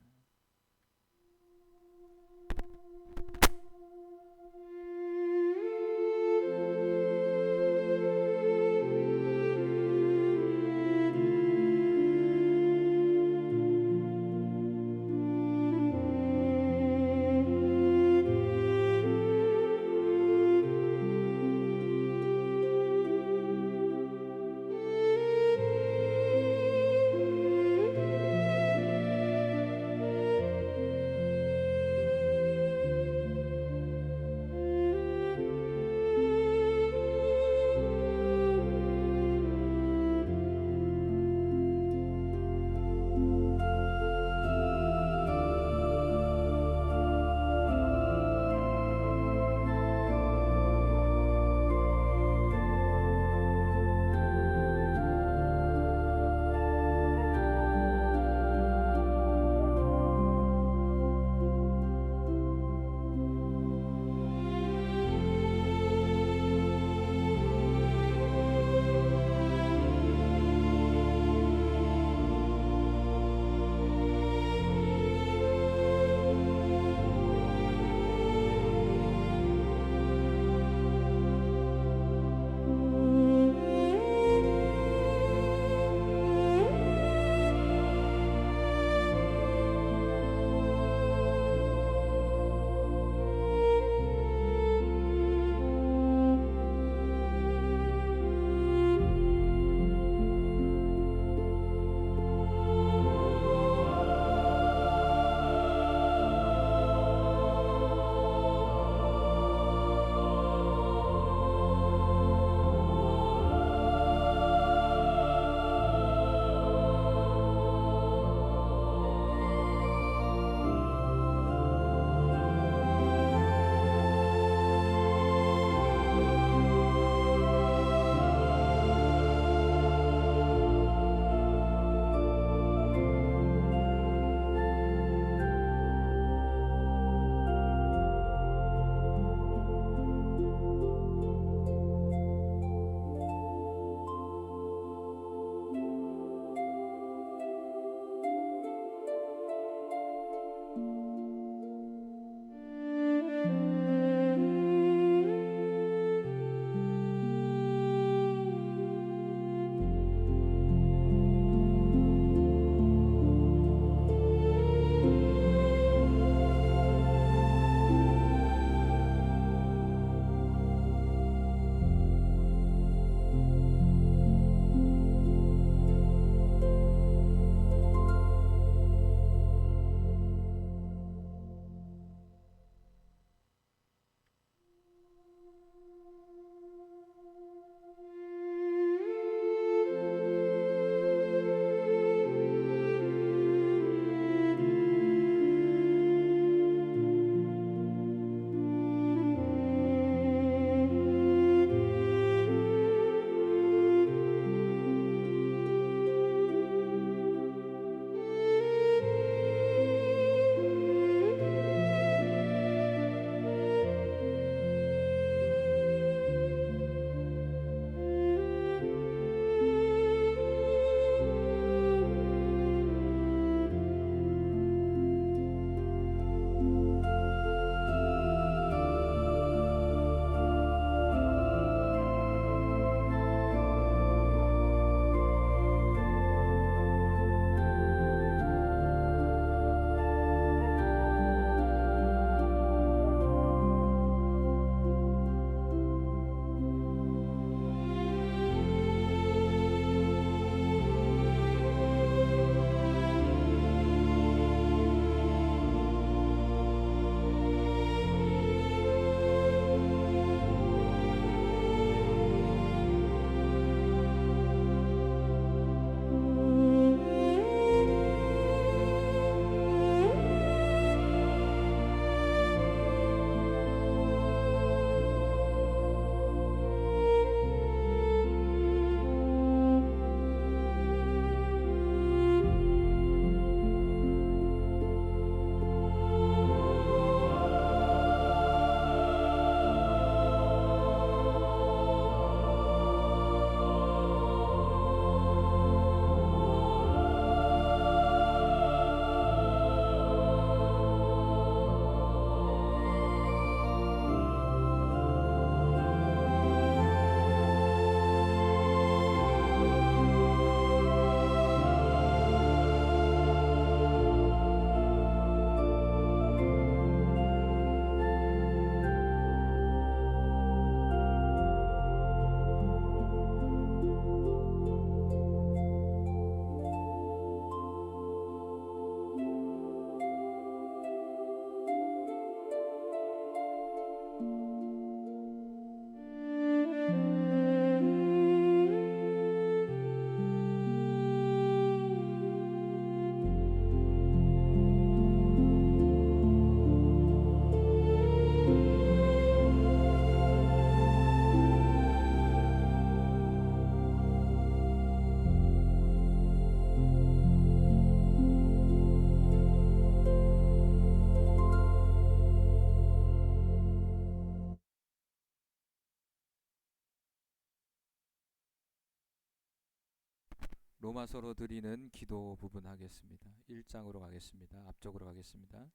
로마서로 드리는 기도 부분 하겠습니다. 1장으로 가겠습니다. 앞쪽으로 가겠습니다.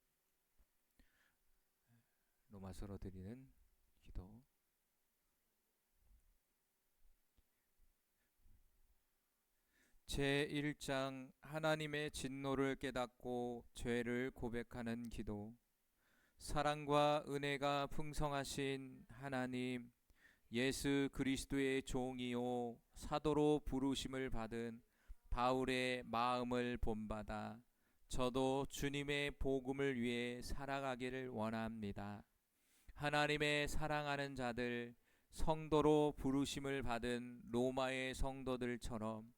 로마서로 드리는 기도. 제1장 하나님의 진노를 깨닫고 죄를 고백하는 기도. 사랑과 은혜가 풍성하신 하나님, 예수 그리스도의 종이요 사도로 부르심을 받은 바울의 마음을 본받아 저도 주님의 복음을 위해 살아가기를 원합니다. 하나님의 사랑하는 자들, 성도로 부르심을 받은 로마의 성도들처럼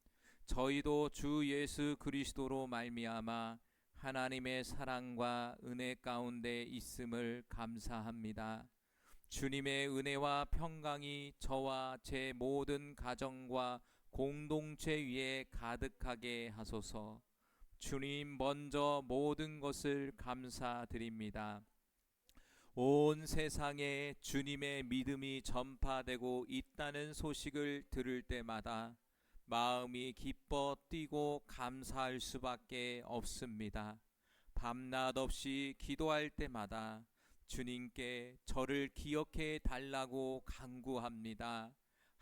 저희도 주 예수 그리스도로 말미암아 하나님의 사랑과 은혜 가운데 있음을 감사합니다. 주님의 은혜와 평강이 저와 제 모든 가정과 공동체 위에 가득하게 하소서. 주님 먼저 모든 것을 감사드립니다. 온 세상에 주님의 믿음이 전파되고 있다는 소식을 들을 때마다 마음이 기뻐 뛰고 감사할 수밖에 없습니다. 밤낮 없이 기도할 때마다 주님께 저를 기억해 달라고 간구합니다.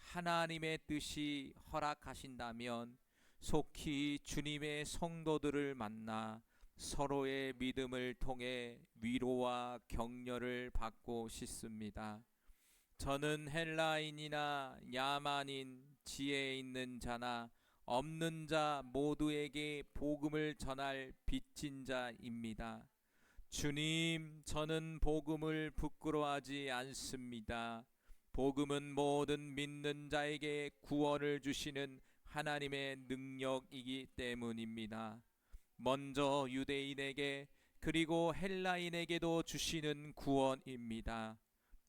하나님의 뜻이 허락하신다면 속히 주님의 성도들을 만나 서로의 믿음을 통해 위로와 격려를 받고 싶습니다. 저는 헬라인이나 야만인, 지혜 있는 자나 없는 자 모두에게 복음을 전할 빚진 자입니다. 주님, 저는 복음을 부끄러워하지 않습니다. 복음은 모든 믿는 자에게 구원을 주시는 하나님의 능력이기 때문입니다. 먼저 유대인에게 그리고 헬라인에게도 주시는 구원입니다.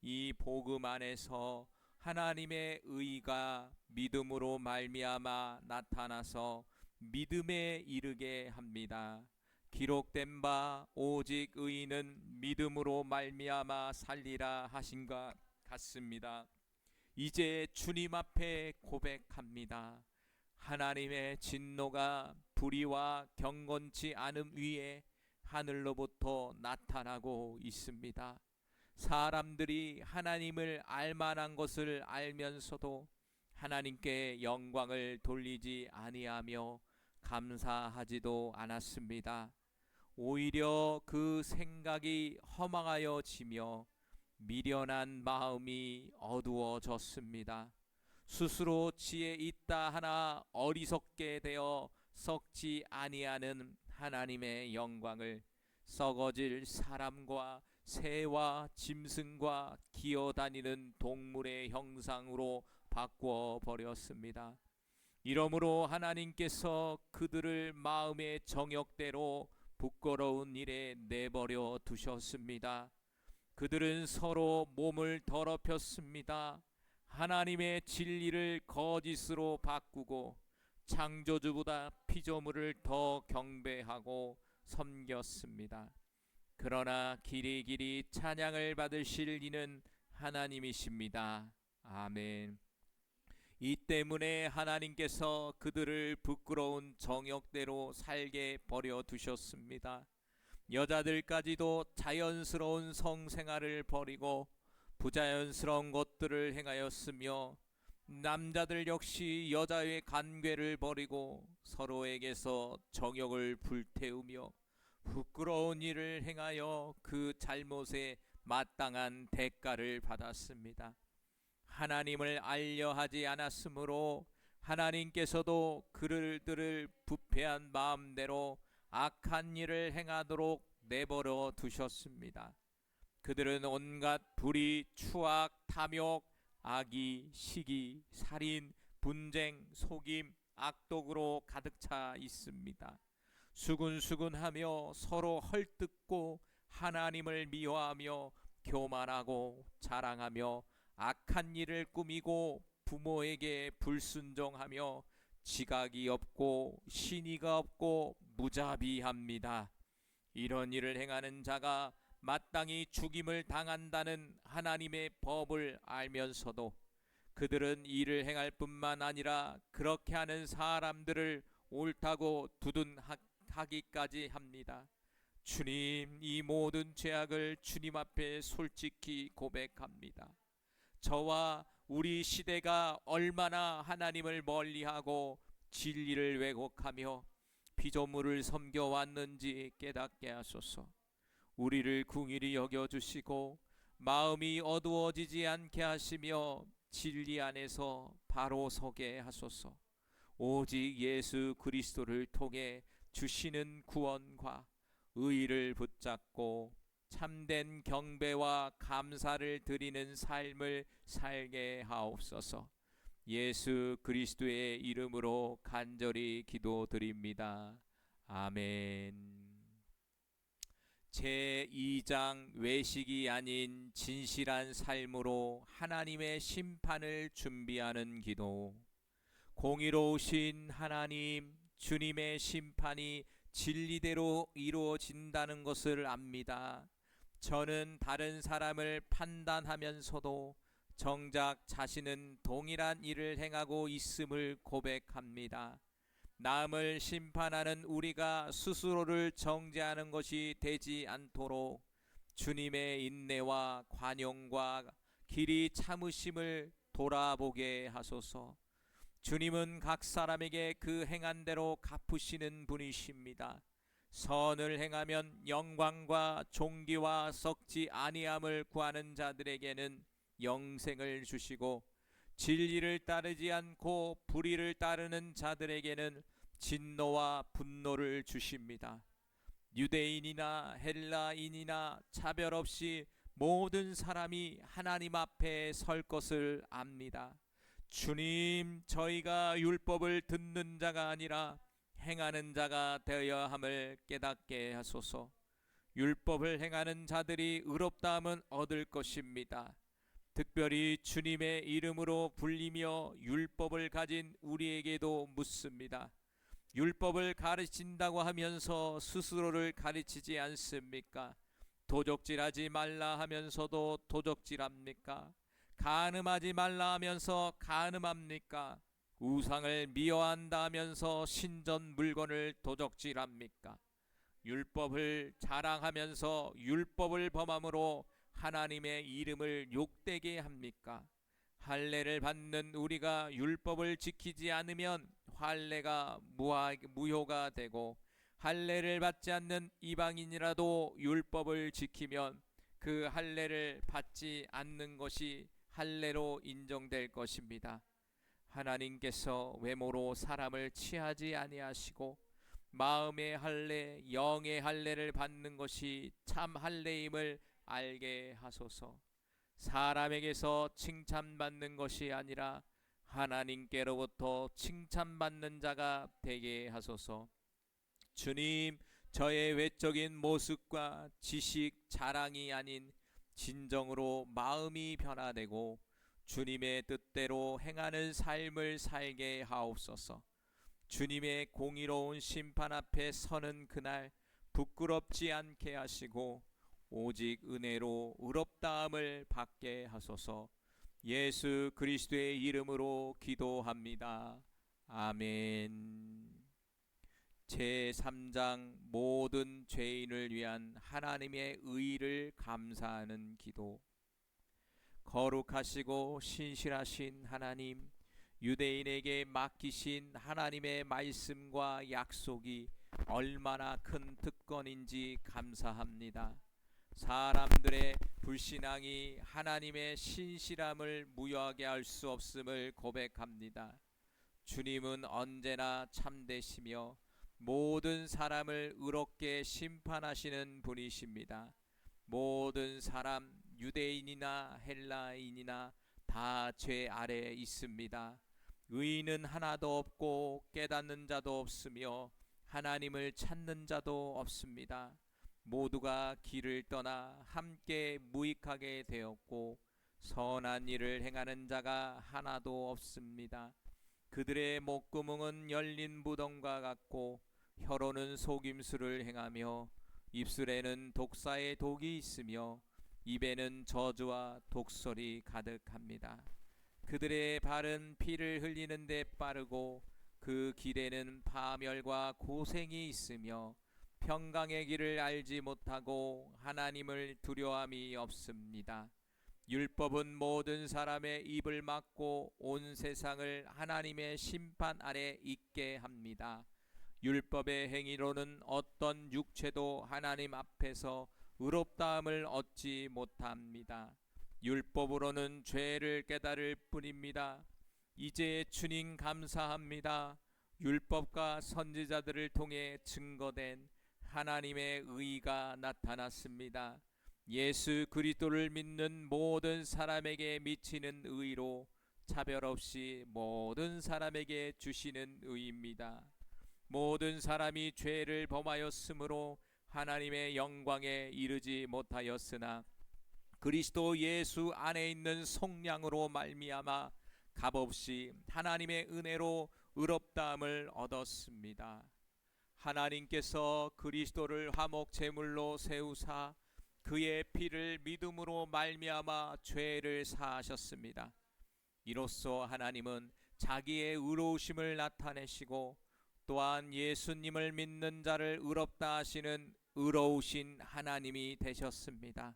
이 복음 안에서 하나님의 의가 믿음으로 말미암아 나타나서 믿음에 이르게 합니다. 기록된 바 오직 의인은 믿음으로 말미암아 살리라 하신 것 같습니다. 이제 주님 앞에 고백합니다. 하나님의 진노가 불의와 경건치 않음 위에 하늘로부터 나타나고 있습니다. 사람들이 하나님을 알만한 것을 알면서도 하나님께 영광을 돌리지 아니하며 감사하지도 않았습니다. 오히려 그 생각이 허망하여지며 미련한 마음이 어두워졌습니다. 스스로 지혜 있다 하나 어리석게 되어 썩지 아니하는 하나님의 영광을 썩어질 사람과 새와 짐승과 기어다니는 동물의 형상으로 바꾸어 버렸습니다. 이러므로 하나님께서 그들을 마음의 정욕대로 부끄러운 일에 내버려 두셨습니다. 그들은 서로 몸을 더럽혔습니다. 하나님의 진리를 거짓으로 바꾸고 창조주보다 피조물을 더 경배하고 섬겼습니다. 그러나 길이길이 찬양을 받으실 이는 하나님이십니다. 아멘. 이 때문에 하나님께서 그들을 부끄러운 정욕대로 살게 버려 두셨습니다. 여자들까지도 자연스러운 성생활을 버리고 부자연스러운 것들을 행하였으며 남자들 역시 여자의 관계를 버리고 서로에게서 정욕을 불태우며 부끄러운 일을 행하여 그 잘못에 마땅한 대가를 받았습니다. 하나님을 알려하지 않았으므로 하나님께서도 그들을 부패한 마음대로 악한 일을 행하도록 내버려 두셨습니다. 그들은 온갖 불의, 추악, 탐욕, 악의, 시기, 살인, 분쟁, 속임, 악독으로 가득 차 있습니다. 수군수군하며 서로 헐뜯고 하나님을 미워하며 교만하고 자랑하며 악한 일을 꾸미고 부모에게 불순종하며 지각이 없고 신의가 없고 무자비합니다. 이런 일을 행하는 자가 마땅히 죽임을 당한다는 하나님의 법을 알면서도 그들은 일을 행할 뿐만 아니라 그렇게 하는 사람들을 옳다고 두둔하기까지 합니다. 주님, 이 모든 죄악을 주님 앞에 솔직히 고백합니다. 저와 우리 시대가 얼마나 하나님을 멀리하고 진리를 왜곡하며 피조물을 섬겨왔는지 깨닫게 하소서. 우리를 긍휼히 여겨주시고 마음이 어두워지지 않게 하시며 진리 안에서 바로 서게 하소서. 오직 예수 그리스도를 통해 주시는 구원과 의를 붙잡고 참된 경배와 감사를 드리는 삶을 살게 하옵소서. 예수 그리스도의 이름으로 간절히 기도드립니다. 아멘. 제2장 외식이 아닌 진실한 삶으로 하나님의 심판을 준비하는 기도. 공의로우신 하나님, 주님의 심판이 진리대로 이루어진다는 것을 압니다. 저는 다른 사람을 판단하면서도 정작 자신은 동일한 일을 행하고 있음을 고백합니다. 남을 심판하는 우리가 스스로를 정죄하는 것이 되지 않도록 주님의 인내와 관용과 길이 참으심을 돌아보게 하소서. 주님은 각 사람에게 그 행한 대로 갚으시는 분이십니다. 선을 행하면 영광과 존귀와 썩지 아니함을 구하는 자들에게는 영생을 주시고, 진리를 따르지 않고 불의를 따르는 자들에게는 진노와 분노를 주십니다. 유대인이나 헬라인이나 차별 없이 모든 사람이 하나님 앞에 설 것을 압니다. 주님, 저희가 율법을 듣는 자가 아니라 행하는 자가 되어야 함을 깨닫게 하소서. 율법을 행하는 자들이 의롭다함은 얻을 것입니다. 특별히 주님의 이름으로 불리며 율법을 가진 우리에게도 묻습니다. 율법을 가르친다고 하면서 스스로를 가르치지 않습니까? 도적질하지 말라 하면서도 도적질합니까? 간음하지 말라 하면서 간음합니까? 우상을 미워한다 하면서 신전 물건을 도적질합니까? 율법을 자랑하면서 율법을 범함으로 하나님의 이름을 욕되게 합니까? 할례를 받는 우리가 율법을 지키지 않으면 할례가 무효가 되고, 할례를 받지 않는 이방인이라도 율법을 지키면 그 할례를 받지 않는 것이 할례로 인정될 것입니다. 하나님께서 외모로 사람을 취하지 아니하시고 마음의 할례, 영의 할례를 받는 것이 참 할례임을 알게 하소서. 사람에게서 칭찬받는 것이 아니라 하나님께로부터 칭찬받는 자가 되게 하소서. 주님, 저의 외적인 모습과 지식, 자랑이 아닌 진정으로 마음이 변화되고 주님의 뜻대로 행하는 삶을 살게 하옵소서. 주님의 공의로운 심판 앞에 서는 그날 부끄럽지 않게 하시고 오직 은혜로 의롭다함을 받게 하소서. 예수 그리스도의 이름으로 기도합니다. 아멘. 제3장 모든 죄인을 위한 하나님의 의를 감사하는 기도. 거룩하시고 신실하신 하나님, 유대인에게 맡기신 하나님의 말씀과 약속이 얼마나 큰 특권인지 감사합니다. 사람들의 불신앙이 하나님의 신실함을 무효하게 할 수 없음을 고백합니다. 주님은 언제나 참되시며 모든 사람을 의롭게 심판하시는 분이십니다. 모든 사람, 유대인이나 헬라인이나 다 죄 아래에 있습니다. 의인은 하나도 없고 깨닫는 자도 없으며 하나님을 찾는 자도 없습니다. 모두가 길을 떠나 함께 무익하게 되었고 선한 일을 행하는 자가 하나도 없습니다. 그들의 목구멍은 열린 무덤과 같고 혀로는 속임수를 행하며 입술에는 독사의 독이 있으며 입에는 저주와 독설이 가득합니다. 그들의 발은 피를 흘리는 데 빠르고 그 길에는 파멸과 고생이 있으며 평강의 길을 알지 못하고 하나님을 두려움이 없습니다. 율법은 모든 사람의 입을 막고 온 세상을 하나님의 심판 아래 있게 합니다. 율법의 행위로는 어떤 육체도 하나님 앞에서 의롭다함을 얻지 못합니다. 율법으로는 죄를 깨달을 뿐입니다. 이제 주님 감사합니다. 율법과 선지자들을 통해 증거된 하나님의 의가 나타났습니다. 예수 그리스도를 믿는 모든 사람에게 미치는 의로 차별 없이 모든 사람에게 주시는 의입니다. 모든 사람이 죄를 범하였으므로 하나님의 영광에 이르지 못하였으나 그리스도 예수 안에 있는 속량으로 말미암아 값없이 하나님의 은혜로 의롭다함을 얻었습니다. 하나님께서 그리스도를 화목 제물로 세우사 그의 피를 믿음으로 말미암아 죄를 사하셨습니다. 이로써 하나님은 자기의 의로우심을 나타내시고 또한 예수님을 믿는 자를 의롭다 하시는 의로우신 하나님이 되셨습니다.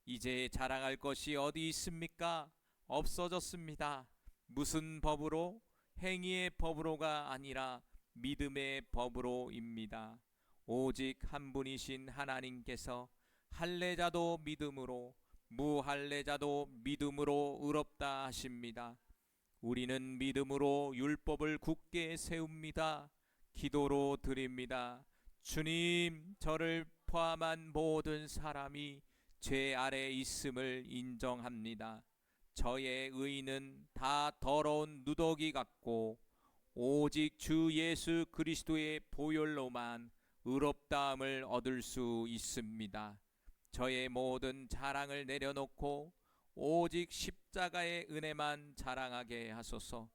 이제 자랑할 것이 어디 있습니까? 없어졌습니다. 무슨 법으로? 행위의 법으로가 아니라 믿음의 법으로입니다. 오직 한 분이신 하나님께서 할례자도 믿음으로 무할례자도 믿음으로 의롭다 하십니다. 우리는 믿음으로 율법을 굳게 세웁니다. 기도로 드립니다. 주님, 저를 포함한 모든 사람이 죄 아래 있음을 인정합니다. 저의 의는 다 더러운 누더기 같고 오직 주 예수 그리스도의 보혈로만 의롭다함을 얻을 수 있습니다. 저의 모든 자랑을 내려놓고 오직 십자가의 은혜만 자랑하게 하소서.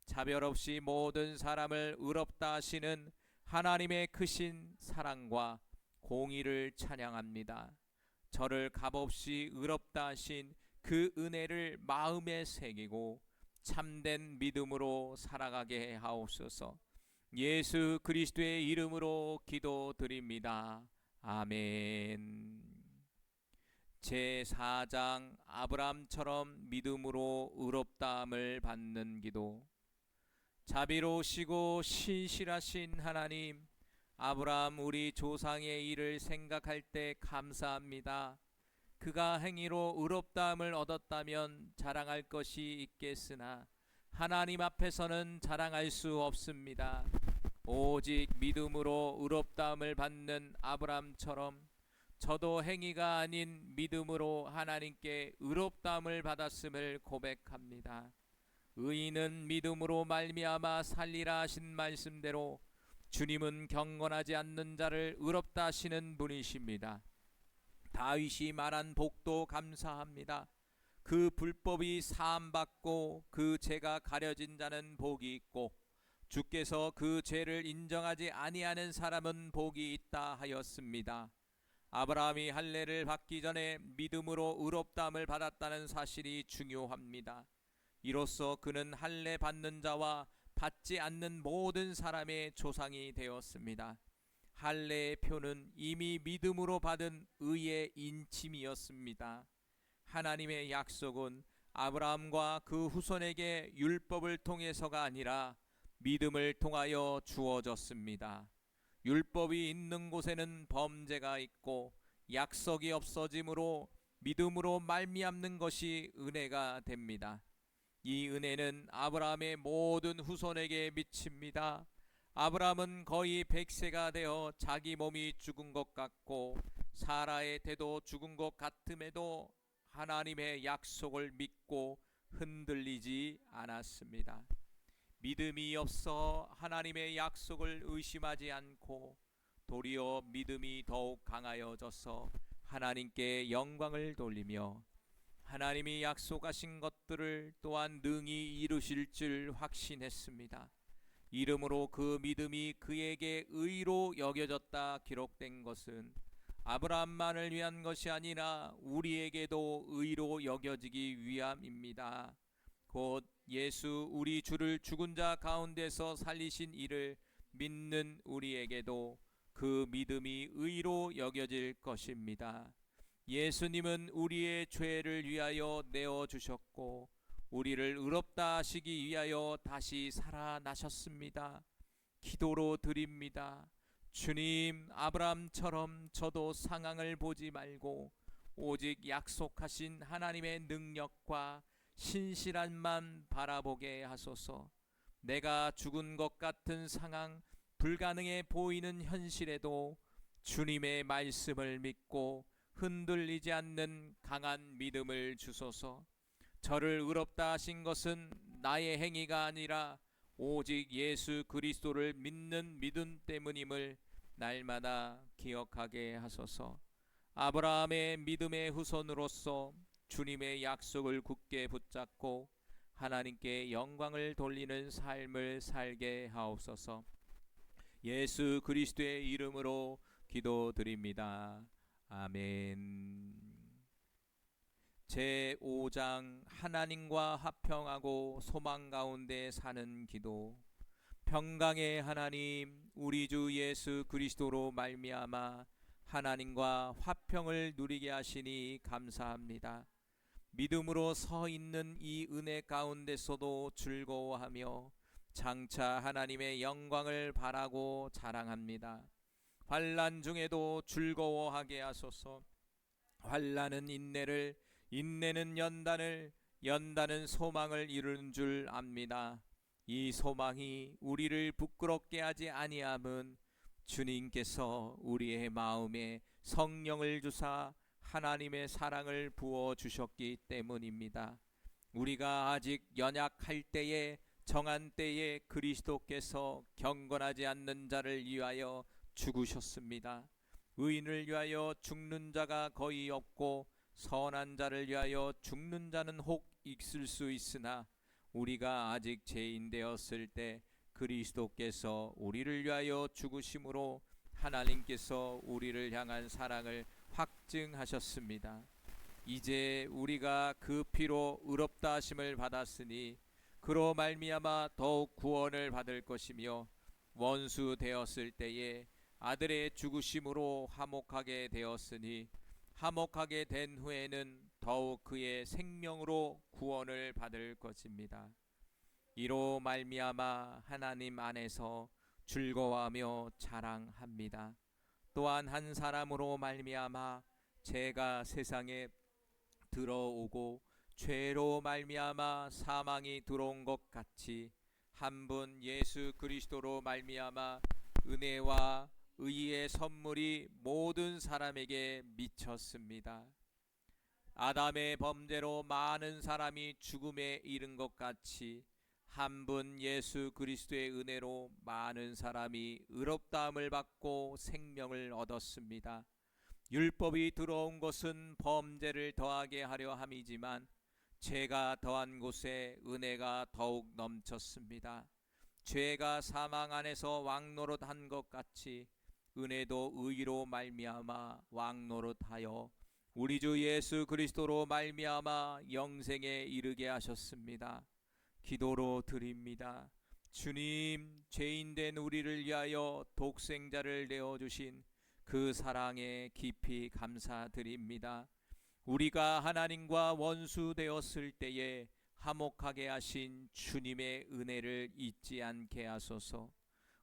차별 없이 모든 사람을 의롭다 하시는 하나님의 크신 사랑과 공의를 찬양합니다. 저를 값없이 의롭다 하신 그 은혜를 마음에 새기고 참된 믿음으로 살아가게 하옵소서. 예수 그리스도의 이름으로 기도드립니다. 아멘. 제4장 아브람처럼 믿음으로 의롭다함을 받는 기도. 자비로우시고 신실하신 하나님, 아브람 우리 조상의 일을 생각할 때 감사합니다. 그가 행위로 의롭다함을 얻었다면 자랑할 것이 있겠으나 하나님 앞에서는 자랑할 수 없습니다. 오직 믿음으로 의롭다함을 받는 아브람처럼 저도 행위가 아닌 믿음으로 하나님께 의롭다함을 받았음을 고백합니다. 의인은 믿음으로 말미암아 살리라 하신 말씀대로 주님은 경건하지 않는 자를 의롭다 하시는 분이십니다. 다윗이 말한 복도 감사합니다. 그 불법이 사함받고 그 죄가 가려진 자는 복이 있고 주께서 그 죄를 인정하지 아니하는 사람은 복이 있다 하였습니다. 아브라함이 할례를 받기 전에 믿음으로 의롭다함을 받았다는 사실이 중요합니다. 이로써 그는 할례 받는 자와 받지 않는 모든 사람의 조상이 되었습니다. 할례의 표는 이미 믿음으로 받은 의의 인침이었습니다. 하나님의 약속은 아브라함과 그 후손에게 율법을 통해서가 아니라 믿음을 통하여 주어졌습니다. 율법이 있는 곳에는 범죄가 있고 약속이 없어지므로 믿음으로 말미암는 것이 은혜가 됩니다. 이 은혜는 아브라함의 모든 후손에게 미칩니다. 아브라함은 거의 100세가 되어 자기 몸이 죽은 것 같고 사라의 태도 죽은 것 같음에도 하나님의 약속을 믿고 흔들리지 않았습니다. 믿음이 없어 하나님의 약속을 의심하지 않고 도리어 믿음이 더욱 강하여져서 하나님께 영광을 돌리며 하나님이 약속하신 것들을 또한 능히 이루실 줄 확신했습니다. 이러므로 그 믿음이 그에게 의로 여겨졌다 기록된 것은 아브라함만을 위한 것이 아니라 우리에게도 의로 여겨지기 위함입니다. 곧 예수 우리 주를 죽은 자 가운데서 살리신 이를 믿는 우리에게도 그 믿음이 의로 여겨질 것입니다. 예수님은 우리의 죄를 위하여 내어 주셨고 우리를 의롭다 하시기 위하여 다시 살아나셨습니다. 기도로 드립니다. 주님, 아브라함처럼 저도 상황을 보지 말고 오직 약속하신 하나님의 능력과 신실함만 바라보게 하소서. 내가 죽은 것 같은 상황, 불가능해 보이는 현실에도 주님의 말씀을 믿고 흔들리지 않는 강한 믿음을 주소서. 저를 의롭다 하신 것은 나의 행위가 아니라 오직 예수 그리스도를 믿는 믿음 때문임을 날마다 기억하게 하소서. 아브라함의 믿음의 후손으로서 주님의 약속을 굳게 붙잡고 하나님께 영광을 돌리는 삶을 살게 하옵소서. 예수 그리스도의 이름으로 기도드립니다. 아멘. 제5장 하나님과 화평하고 소망 가운데 사는 기도. 평강의 하나님, 우리 주 예수 그리스도로 말미암아 하나님과 화평을 누리게 하시니 감사합니다. 믿음으로 서 있는 이 은혜 가운데서도 즐거워하며 장차 하나님의 영광을 바라고 자랑합니다. 환난 중에도 즐거워하게 하소서. 환난은 인내를, 인내는 연단을, 연단은 소망을 이루는 줄 압니다. 이 소망이 우리를 부끄럽게 하지 아니함은 주님께서 우리의 마음에 성령을 주사 하나님의 사랑을 부어 주셨기 때문입니다. 우리가 아직 연약할 때에, 정한 때에 그리스도께서 경건하지 않는 자를 위하여 죽으셨습니다. 의인을 위하여 죽는 자가 거의 없고 선한 자를 위하여 죽는 자는 혹 있을 수 있으나 우리가 아직 죄인 되었을 때 그리스도께서 우리를 위하여 죽으심으로 하나님께서 우리를 향한 사랑을 확증하셨습니다. 이제 우리가 그 피로 의롭다 하심을 받았으니 그로 말미암아 더욱 구원을 받을 것이며 원수 되었을 때에 아들의 죽으심으로 화목하게 되었으니 화목하게 된 후에는 더욱 그의 생명으로 구원을 받을 것입니다. 이로 말미암아 하나님 안에서 즐거워하며 자랑합니다. 또한 한 사람으로 말미암아 죄가 세상에 들어오고 죄로 말미암아 사망이 들어온 것 같이 한 분 예수 그리스도로 말미암아 은혜와 의의 선물이 모든 사람에게 미쳤습니다. 아담의 범죄로 많은 사람이 죽음에 이른 것 같이 한 분 예수 그리스도의 은혜로 많은 사람이 의롭다함을 받고 생명을 얻었습니다. 율법이 들어온 것은 범죄를 더하게 하려 함이지만 죄가 더한 곳에 은혜가 더욱 넘쳤습니다. 죄가 사망 안에서 왕노릇한 것 같이 은혜도 의로 말미암아 왕노릇하여 우리 주 예수 그리스도로 말미암아 영생에 이르게 하셨습니다. 기도로 드립니다. 주님, 죄인된 우리를 위하여 독생자를 내어주신 그 사랑에 깊이 감사드립니다. 우리가 하나님과 원수 되었을 때에 화목하게 하신 주님의 은혜를 잊지 않게 하소서.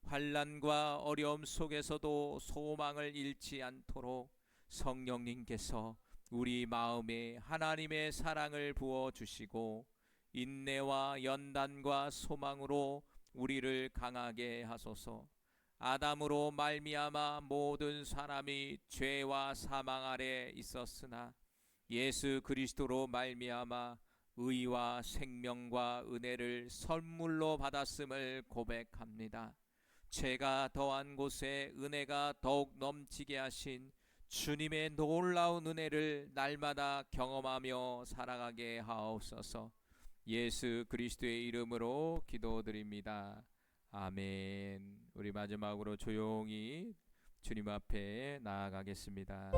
환난과 어려움 속에서도 소망을 잃지 않도록 성령님께서 우리 마음에 하나님의 사랑을 부어주시고 인내와 연단과 소망으로 우리를 강하게 하소서. 아담으로 말미암아 모든 사람이 죄와 사망 아래 있었으나 예수 그리스도로 말미암아 의와 생명과 은혜를 선물로 받았음을 고백합니다. 죄가 더한 곳에 은혜가 더욱 넘치게 하신 주님의 놀라운 은혜를 날마다 경험하며 살아가게 하옵소서. 예수 그리스도의 이름으로 기도드립니다. 아멘. 우리 마지막으로 조용히 주님 앞에 나아가겠습니다.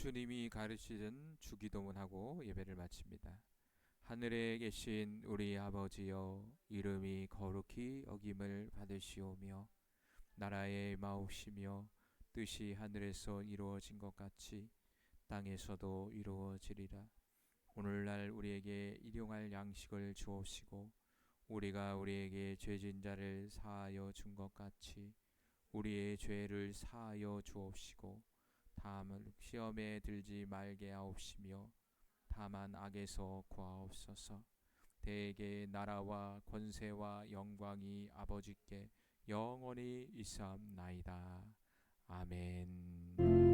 주님이 가르치던 주기도문하고 예배를 마칩니다. 하늘에 계신 우리 아버지여, 이름이 거룩히 여김을 받으시오며 나라의 마옵시며 뜻이 하늘에서 이루어진 것 같이 땅에서도 이루어지리라. 오늘날 우리에게 일용할 양식을 주옵시고 우리가 우리에게 죄진 자를 사하여 준 것 같이 우리의 죄를 사하여 주옵시고 다만 시험에 들지 말게 하옵시며 다만 악에서 구하옵소서. 대개 나라와 권세와 영광이 아버지께 영원히 있사옵나이다. 아멘.